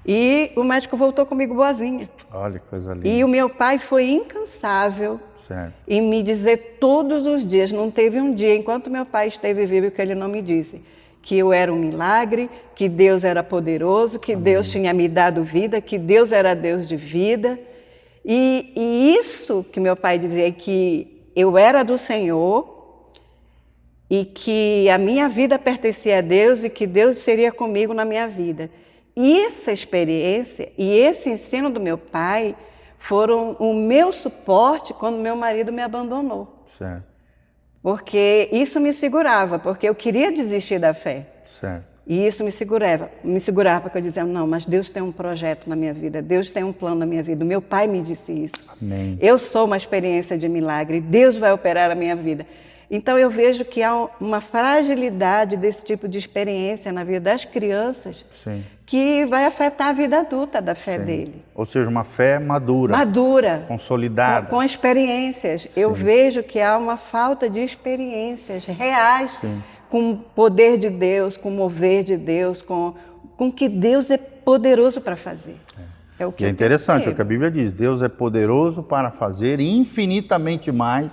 E o médico voltou comigo boazinha. Olha que coisa linda. E o meu pai foi incansável Certo. em me dizer todos os dias, não teve um dia, enquanto meu pai esteve vivo, que ele não me disse que eu era um milagre, que Deus era poderoso, que Amém. Deus tinha me dado vida, que Deus era Deus de vida. E isso que meu pai dizia, que eu era do Senhor e que a minha vida pertencia a Deus e que Deus seria comigo na minha vida. E essa experiência e esse ensino do meu pai foram o meu suporte quando meu marido me abandonou. Certo. Porque isso me segurava, porque eu queria desistir da fé. Certo. E isso me segurava porque eu dizia, não, mas Deus tem um projeto na minha vida, Deus tem um plano na minha vida. O meu pai me disse isso. Amém. Eu sou uma experiência de milagre, Deus vai operar a minha vida. Então eu vejo que há uma fragilidade desse tipo de experiência na vida das crianças. Sim. Que vai afetar a vida adulta da fé Sim. dele. Ou seja, uma fé madura. Madura. Consolidada. Com experiências. Sim. Eu vejo que há uma falta de experiências reais. Sim. Com o poder de Deus, com o mover de Deus, com que Deus é poderoso para fazer. É o que é interessante, o que a Bíblia diz, Deus é poderoso para fazer infinitamente mais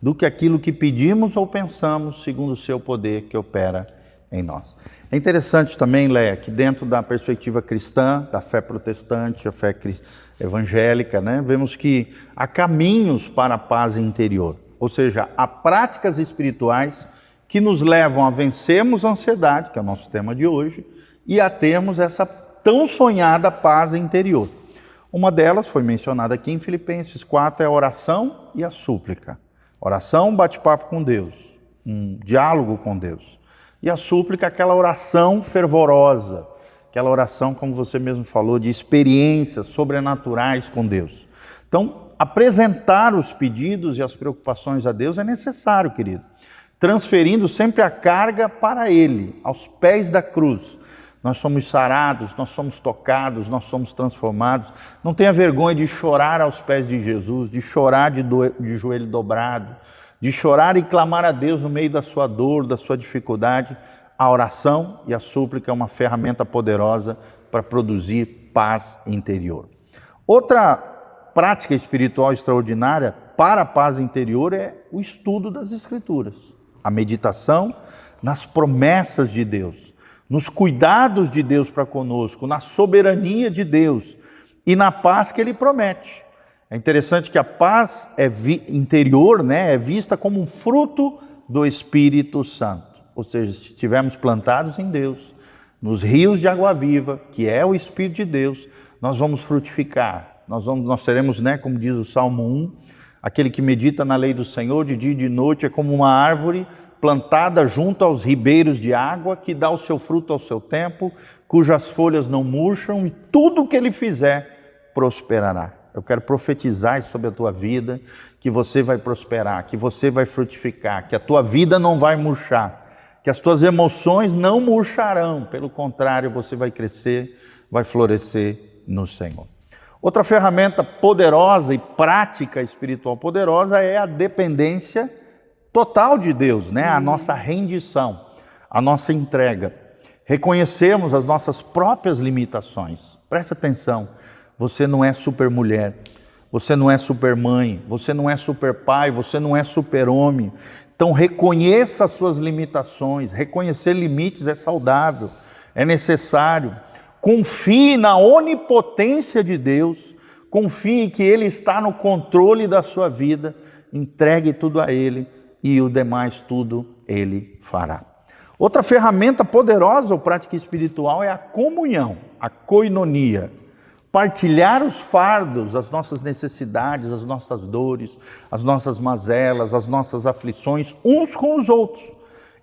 do que aquilo que pedimos ou pensamos, segundo o seu poder que opera em nós. É interessante também, Léa, que dentro da perspectiva cristã, da fé protestante, a fé evangélica, né, vemos que há caminhos para a paz interior, ou seja, há práticas espirituais que nos levam a vencermos a ansiedade, que é o nosso tema de hoje, e a termos essa tão sonhada paz interior. Uma delas foi mencionada aqui em Filipenses 4, é a oração e a súplica. Oração, bate-papo com Deus, um diálogo com Deus. E a súplica, aquela oração fervorosa, aquela oração, como você mesmo falou, de experiências sobrenaturais com Deus. Então, apresentar os pedidos e as preocupações a Deus é necessário, querido. Transferindo sempre a carga para Ele, aos pés da cruz. Nós somos sarados, nós somos tocados, nós somos transformados. Não tenha vergonha de chorar aos pés de Jesus, de chorar de joelho dobrado, de chorar e clamar a Deus no meio da sua dor, da sua dificuldade. A oração e a súplica é uma ferramenta poderosa para produzir paz interior. Outra prática espiritual extraordinária para a paz interior é o estudo das Escrituras. A meditação nas promessas de Deus, nos cuidados de Deus para conosco, na soberania de Deus e na paz que Ele promete. É interessante que a paz interior, né, é vista como um fruto do Espírito Santo. Ou seja, se estivermos plantados em Deus, nos rios de água viva, que é o Espírito de Deus, nós vamos frutificar. Nós seremos, né, como diz o Salmo 1, aquele que medita na lei do Senhor de dia e de noite é como uma árvore plantada junto aos ribeiros de água, que dá o seu fruto ao seu tempo, cujas folhas não murcham, e tudo o que ele fizer prosperará. Eu quero profetizar sobre a tua vida, que você vai prosperar, que você vai frutificar, que a tua vida não vai murchar, que as tuas emoções não murcharão, pelo contrário, você vai crescer, vai florescer no Senhor. Outra ferramenta poderosa e prática espiritual poderosa é a dependência total de Deus, né? A nossa rendição, a nossa entrega. Reconhecermos as nossas próprias limitações. Presta atenção, você não é super mulher, você não é super mãe, você não é super pai, você não é super homem. Então reconheça as suas limitações, reconhecer limites é saudável, é necessário. Confie na onipotência de Deus, confie que Ele está no controle da sua vida, entregue tudo a Ele e o demais tudo Ele fará. Outra ferramenta poderosa ou prática espiritual é a comunhão, a koinonia. Partilhar os fardos, as nossas necessidades, as nossas dores, as nossas mazelas, as nossas aflições, uns com os outros.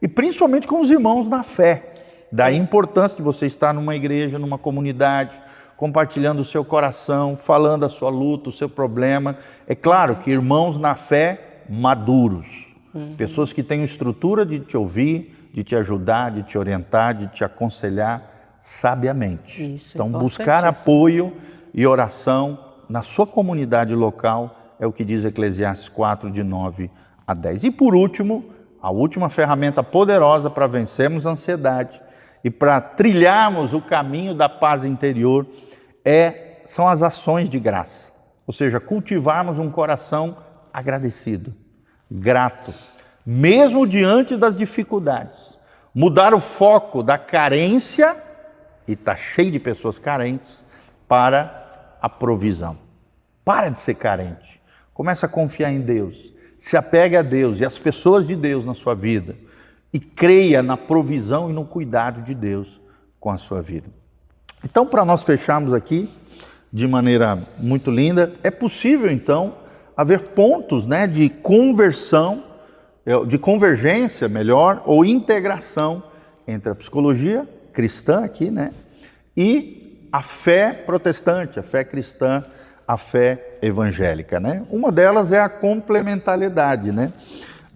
E principalmente com os irmãos na fé. Daí a importância de você estar numa igreja, numa comunidade, compartilhando o seu coração, falando a sua luta, o seu problema. É claro que irmãos na fé maduros. Pessoas que têm estrutura de te ouvir, de te ajudar, de te orientar, de te aconselhar sabiamente. Isso, então, buscar apoio e oração na sua comunidade local é o que diz Eclesiastes 4, de 9 a 10. E por último, a última ferramenta poderosa para vencermos a ansiedade e para trilharmos o caminho da paz interior são as ações de graça. Ou seja, cultivarmos um coração agradecido, grato, mesmo diante das dificuldades. Mudar o foco da carência, e está cheio de pessoas carentes, para a provisão. Para de ser carente. Começa a confiar em Deus. Se apegue a Deus e às pessoas de Deus na sua vida. E creia na provisão e no cuidado de Deus com a sua vida. Então, para nós fecharmos aqui, de maneira muito linda, é possível, então, haver pontos, né, de conversão, de convergência, melhor, ou integração entre a psicologia cristã aqui, né, e a fé protestante, a fé cristã, a fé evangélica, né? Uma delas é a complementariedade, né?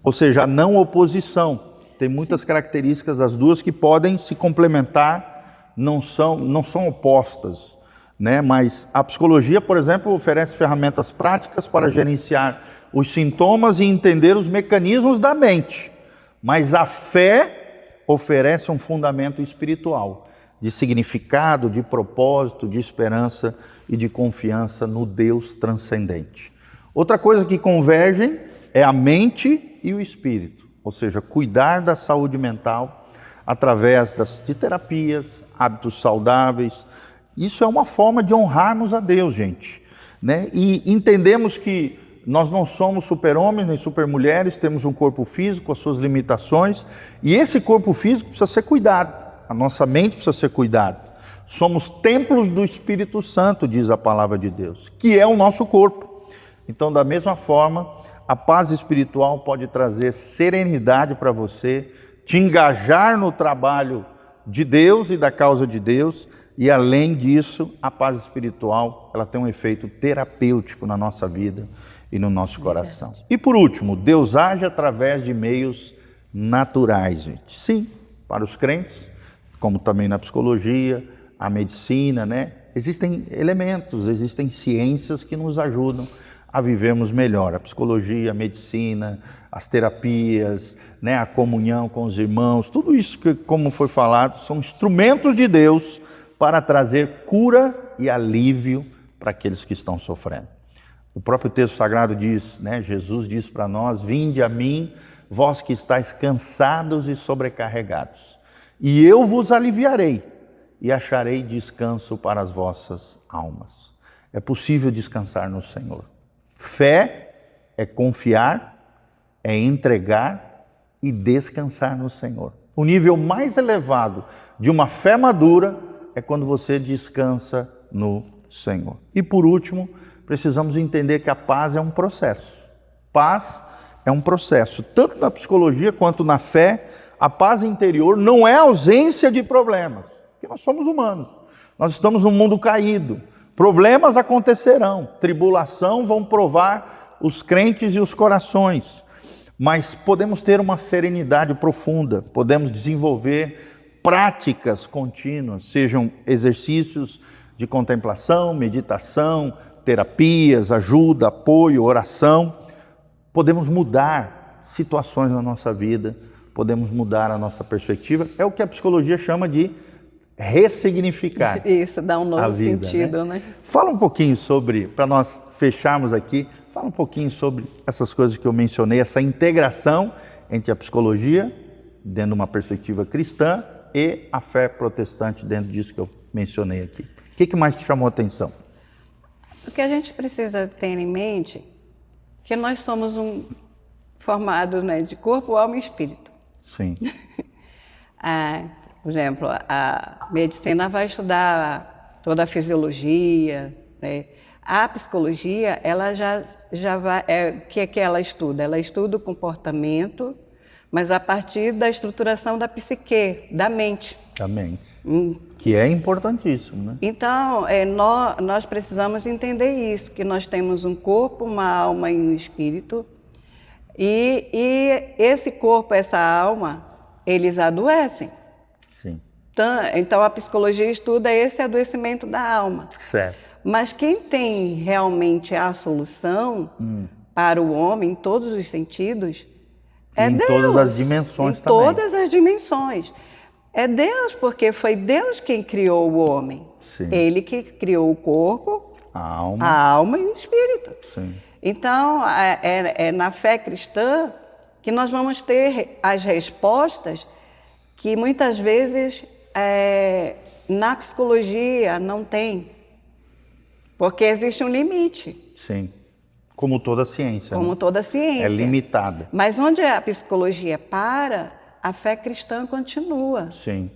Ou seja, a não oposição. Tem muitas características das duas que podem se complementar, não são opostas, né? Mas a psicologia, por exemplo, oferece ferramentas práticas para gerenciar os sintomas e entender os mecanismos da mente. Mas a fé oferece um fundamento espiritual, de significado, de propósito, de esperança e de confiança no Deus transcendente. Outra coisa que convergem é a mente e o espírito, ou seja, cuidar da saúde mental através de terapias, hábitos saudáveis. Isso é uma forma de honrarmos a Deus, gente, né? E entendemos que nós não somos super-homens nem super-mulheres, temos um corpo físico, as suas limitações, e esse corpo físico precisa ser cuidado, a nossa mente precisa ser cuidada. Somos templos do Espírito Santo, diz a palavra de Deus, que é o nosso corpo. Então, da mesma forma, a paz espiritual pode trazer serenidade para você, te engajar no trabalho de Deus e da causa de Deus, e além disso, a paz espiritual, ela tem um efeito terapêutico na nossa vida e no nosso coração. E por último, Deus age através de meios naturais, gente. Sim, para os crentes, como também na psicologia, a medicina, né? Existem elementos, existem ciências que nos ajudam a vivermos melhor. A psicologia, a medicina, as terapias, né? A comunhão com os irmãos, tudo isso que, como foi falado, são instrumentos de Deus para trazer cura e alívio para aqueles que estão sofrendo. O próprio texto sagrado diz, né? Jesus diz para nós: vinde a mim, vós que estáis cansados e sobrecarregados, e eu vos aliviarei e acharei descanso para as vossas almas. É possível descansar no Senhor. Fé é confiar, é entregar e descansar no Senhor. O nível mais elevado de uma fé madura é quando você descansa no Senhor. E por último, precisamos entender que a paz é um processo. Paz é um processo. Tanto na psicologia quanto na fé, a paz interior não é ausência de problemas, porque nós somos humanos. Nós estamos num mundo caído. Problemas acontecerão, tribulação vão provar os crentes e os corações. Mas podemos ter uma serenidade profunda, podemos desenvolver práticas contínuas, sejam exercícios de contemplação, meditação, terapias, ajuda, apoio, oração. Podemos mudar situações na nossa vida, podemos mudar a nossa perspectiva. É o que a psicologia chama de ressignificar. Isso, dá um novo vida, sentido, né? Fala um pouquinho sobre, para nós fecharmos aqui, fala um pouquinho sobre essas coisas que eu mencionei, essa integração entre a psicologia, dentro de uma perspectiva cristã, e a fé protestante, dentro disso que eu mencionei aqui. O que mais te chamou a atenção? O que a gente precisa ter em mente é que nós somos formado, né, de corpo, alma e espírito. Sim. Por exemplo, a medicina vai estudar toda a fisiologia, né? A psicologia, ela já vai... O que ela estuda? Ela estuda o comportamento, mas a partir da estruturação da psique, da mente. Da mente. Que é importantíssimo, né? Então, nós precisamos entender isso, que nós temos um corpo, uma alma e um espírito, e esse corpo, essa alma, eles adoecem. Sim. Então, a psicologia estuda esse adoecimento da alma. Certo. Mas quem tem realmente a solução para o homem, em todos os sentidos, é Deus. Em todas as dimensões também. Em todas as dimensões. É Deus, porque foi Deus quem criou o homem. Sim. Ele que criou o corpo, a alma e o espírito. Sim. Então, é na fé cristã que nós vamos ter as respostas que muitas vezes na psicologia não tem. Porque existe um limite. Sim. Como toda ciência. Como toda ciência. É limitada. Mas onde a psicologia para, a fé cristã continua. Sim.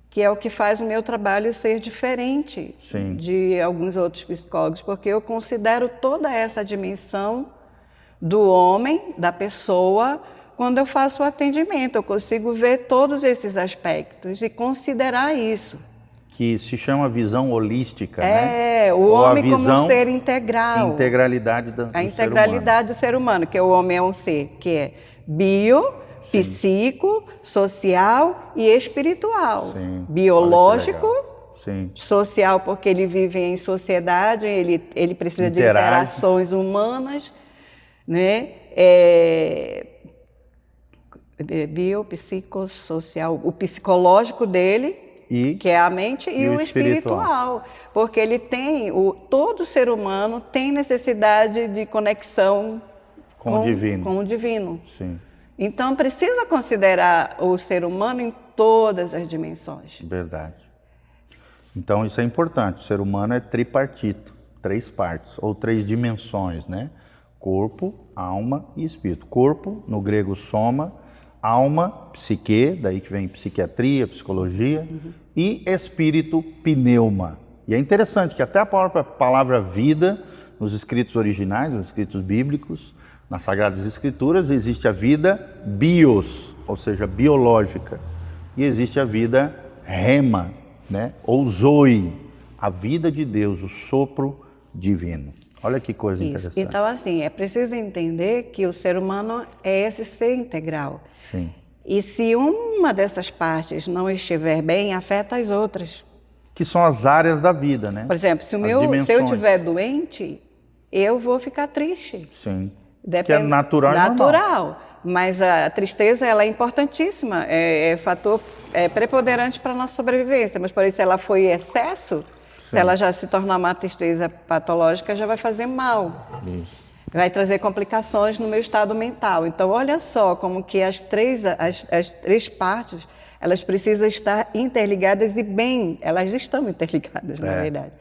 Que é o que faz o meu trabalho ser diferente Sim. de alguns outros psicólogos, porque eu considero toda essa dimensão do homem, da pessoa, quando eu faço o atendimento. Eu consigo ver todos esses aspectos e considerar isso. Que se chama visão holística, né? O homem como ser integral. Integralidade do a integralidade do ser humano, que o homem é um ser que é bio, psíquico, social e espiritual. Sim. Biológico, sim. Social porque ele vive em sociedade, ele precisa de interações humanas, né? Bio, psíquico, social, o psicológico dele, que é a mente, e o espiritual. Porque ele tem, todo ser humano tem necessidade de conexão com o divino. Sim. Então, precisa considerar o ser humano em todas as dimensões. Verdade. Então, isso é importante. O ser humano é tripartito, 3 partes, ou 3 dimensões, né? Corpo, alma e espírito. Corpo, no grego soma, alma, psique, daí que vem psiquiatria, psicologia, e espírito, pneuma. E é interessante que até a própria palavra vida, nos escritos originais, nos escritos bíblicos, nas Sagradas Escrituras, existe a vida bios, ou seja, biológica, e existe a vida rema, né? Ou zoe, a vida de Deus, o sopro divino. Olha que coisa interessante. Então, assim, é preciso entender que o ser humano é esse ser integral. Sim. E se uma dessas partes não estiver bem, afeta as outras. Que são as áreas da vida, né? Por exemplo, se eu estiver doente, eu vou ficar triste. Sim. Que é natural e normal. Mas a tristeza, ela é importantíssima, é fator preponderante para a nossa sobrevivência. Mas, por exemplo, se ela for em excesso, se ela já se tornar uma tristeza patológica, já vai fazer mal. Isso. Vai trazer complicações no meu estado mental. Então, olha só como que as três partes, elas precisam estar interligadas e bem. Elas estão interligadas, na verdade.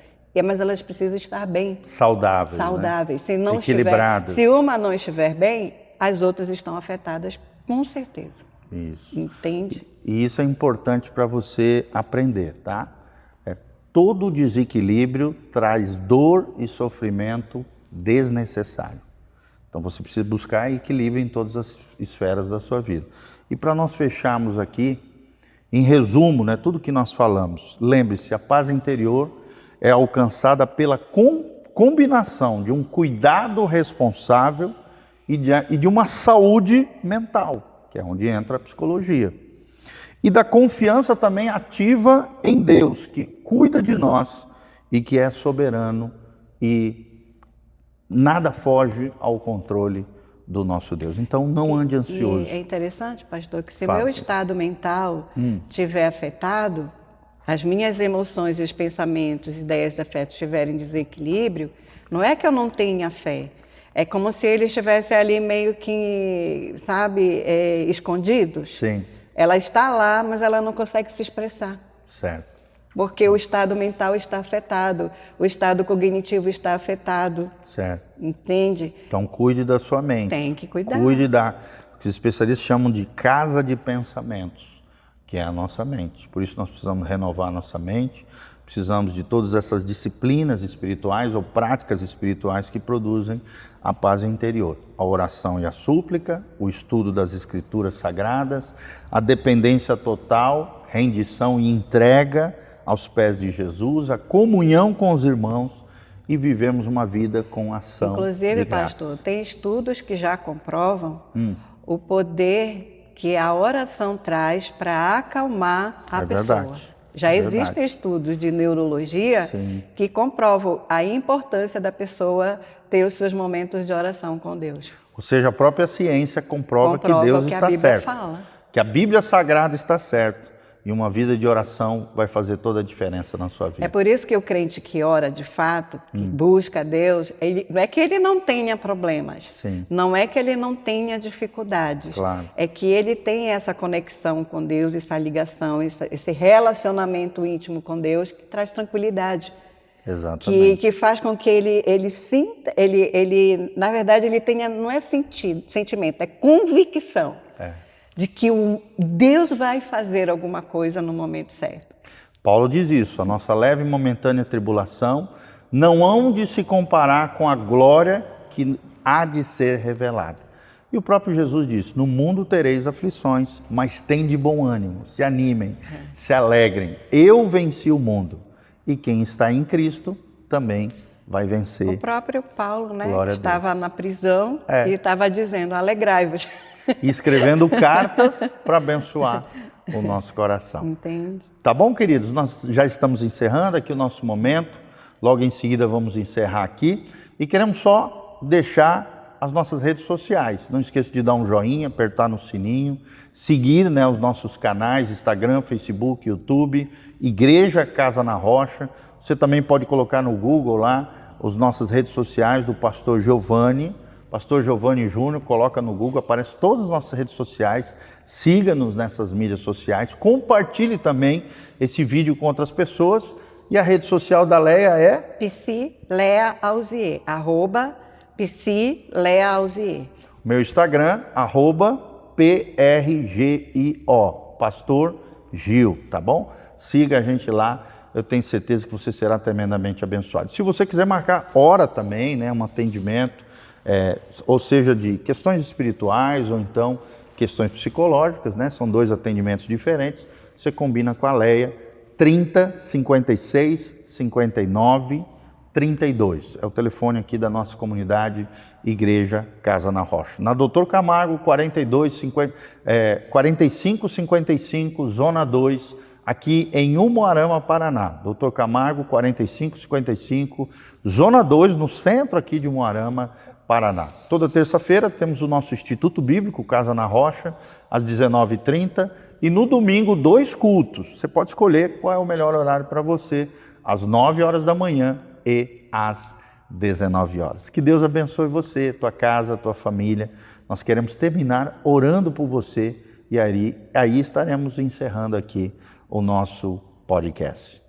Mas elas precisam estar bem. Saudáveis. Saudáveis. Né? Se não equilibradas. Se uma não estiver bem, as outras estão afetadas, com certeza. Isso. Entende? E isso é importante para você aprender, tá? Todo desequilíbrio traz dor e sofrimento desnecessário. Então você precisa buscar equilíbrio em todas as esferas da sua vida. E para nós fecharmos aqui, em resumo, né, tudo que nós falamos, lembre-se, a paz interior é alcançada pela combinação de um cuidado responsável e de uma saúde mental, que é onde entra a psicologia. E da confiança também ativa em Deus, que cuida de nós e que é soberano e nada foge ao controle do nosso Deus. Então não ande ansioso. E é interessante, pastor, que se meu estado mental estiver afetado, as minhas emoções, os pensamentos, ideias e afetos estiverem em desequilíbrio, não é que eu não tenha fé, É como se eles estivessem ali meio que, sabe, escondidos. Sim, Ela está lá, mas ela não consegue se expressar. certo. Porque o estado mental está afetado, o estado cognitivo está afetado, Certo. entende? Então cuide da sua mente. Tem que cuidar. Cuide da, o que os especialistas chamam de casa de pensamentos, que é a nossa mente. Por isso nós precisamos renovar a nossa mente, precisamos de todas essas disciplinas espirituais ou práticas espirituais que produzem a paz interior. A oração e a súplica, o estudo das escrituras sagradas, a dependência total, rendição e entrega aos pés de Jesus, a comunhão com os irmãos e vivemos uma vida com ação Inclusive, de graça. pastor, tem estudos que já comprovam o poder que a oração traz para acalmar a É pessoa. verdade. Já É existem verdade. estudos de neurologia Sim. que comprovam a importância da pessoa ter os seus momentos de oração com Deus. Ou seja, a própria ciência comprova que Comprova Deus o que a está Bíblia certo, fala. que a Bíblia Sagrada está certa e uma vida de oração vai fazer toda a diferença na sua vida. É por isso que o crente que ora de fato, que busca Deus, não é que ele não tenha problemas, Sim. não é que ele não tenha dificuldades, Claro. é que ele tem essa conexão com Deus, essa ligação, esse relacionamento íntimo com Deus que traz tranquilidade, Exatamente. que faz com que ele sinta, ele na verdade ele tenha, não é sentimento, é convicção. De que Deus vai fazer alguma coisa no momento certo. Paulo diz isso, a nossa leve e momentânea tribulação não hão de se comparar com a glória que há de ser revelada. E o próprio Jesus disse, no mundo tereis aflições, mas tende bom ânimo, se animem, se alegrem. Eu venci o mundo e quem está em Cristo também vai vencer. O próprio Paulo, né, Glória a estava na prisão É. e estava dizendo, alegrai-vos. E escrevendo cartas para abençoar o nosso coração. Entende? Tá bom, queridos? Nós já estamos encerrando aqui o nosso momento. Logo em seguida vamos encerrar aqui. E queremos só deixar as nossas redes sociais. Não esqueça de dar um joinha, apertar no sininho, seguir, né, os nossos canais, Instagram, Facebook, YouTube, Igreja Casa na Rocha. Você também pode colocar no Google lá as nossas redes sociais do Pastor Giovanni. Pastor Giovanni Júnior, coloca no Google, aparece todas as nossas redes sociais, siga-nos nessas mídias sociais, compartilhe também esse vídeo com outras pessoas e a rede social da Leia é? Psi Lea Alzier, @Psi Lea Alzier. Meu Instagram, @PRGIO, Pastor Gil, tá bom? Siga a gente lá, eu tenho certeza que você será tremendamente abençoado. Se você quiser marcar hora também, né, um atendimento, ou seja, de questões espirituais ou então questões psicológicas, né? São 2 atendimentos diferentes. Você combina com a Leia, 30 56 59 32. É o telefone aqui da nossa comunidade Igreja Casa na Rocha. Na Doutor Camargo, 45 55, Zona 2, aqui em Umuarama, Paraná. Doutor Camargo, 45 55, Zona 2, no centro aqui de Umuarama, Paraná. Toda terça-feira temos o nosso Instituto Bíblico Casa na Rocha, às 19h30, e no domingo 2 cultos. Você pode escolher qual é o melhor horário para você, às 9 horas da manhã e às 19 horas. Que Deus abençoe você, tua casa, tua família. Nós queremos terminar orando por você e aí estaremos encerrando aqui o nosso podcast.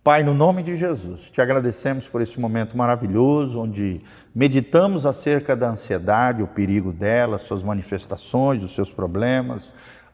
Pai, no nome de Jesus, te agradecemos por esse momento maravilhoso, onde meditamos acerca da ansiedade, o perigo dela, suas manifestações, os seus problemas,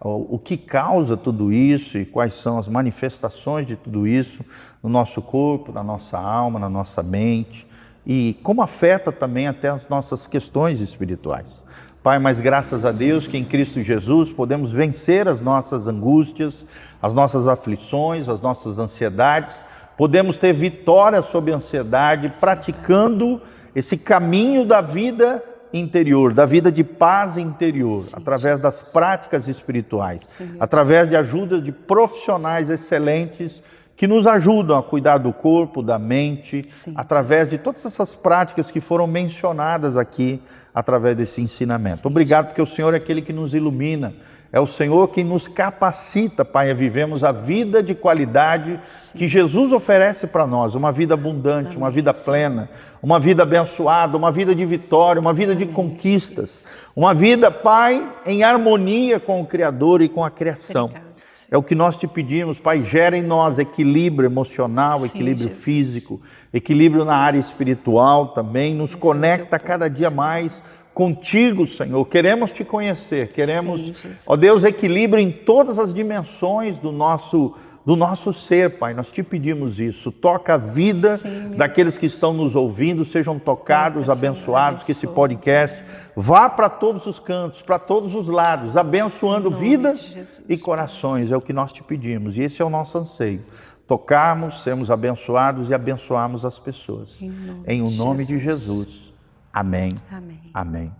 o que causa tudo isso e quais são as manifestações de tudo isso no nosso corpo, na nossa alma, na nossa mente e como afeta também até as nossas questões espirituais. Pai, mas graças a Deus que em Cristo Jesus podemos vencer as nossas angústias, as nossas aflições, as nossas ansiedades, podemos ter vitória sobre a ansiedade, praticando esse caminho da vida interior, da vida de paz interior, sim, através das práticas espirituais, sim, através de ajuda de profissionais excelentes que nos ajudam a cuidar do corpo, da mente, Sim. através de todas essas práticas que foram mencionadas aqui, através desse ensinamento. Obrigado, porque o Senhor é aquele que nos ilumina, é o Senhor que nos capacita, Pai, a vivermos a vida de qualidade que Jesus oferece para nós, uma vida abundante, uma vida plena, uma vida abençoada, uma vida de vitória, uma vida de conquistas, uma vida, Pai, em harmonia com o Criador e com a criação. É o que nós te pedimos, Pai, gera em nós equilíbrio emocional, equilíbrio físico, equilíbrio na área espiritual também, nos conecta cada dia mais contigo, Senhor. Queremos te conhecer, queremos, ó Deus, equilíbrio em todas as dimensões do nosso ser, Pai. Nós te pedimos isso. Toca a vida daqueles que estão nos ouvindo, sejam tocados, abençoados, que esse podcast vá para todos os cantos, para todos os lados, abençoando vidas e corações. É o que nós te pedimos e esse é o nosso anseio. Tocarmos, sermos abençoados e abençoarmos as pessoas. Em o nome de Jesus. Amém. Amém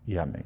e amém.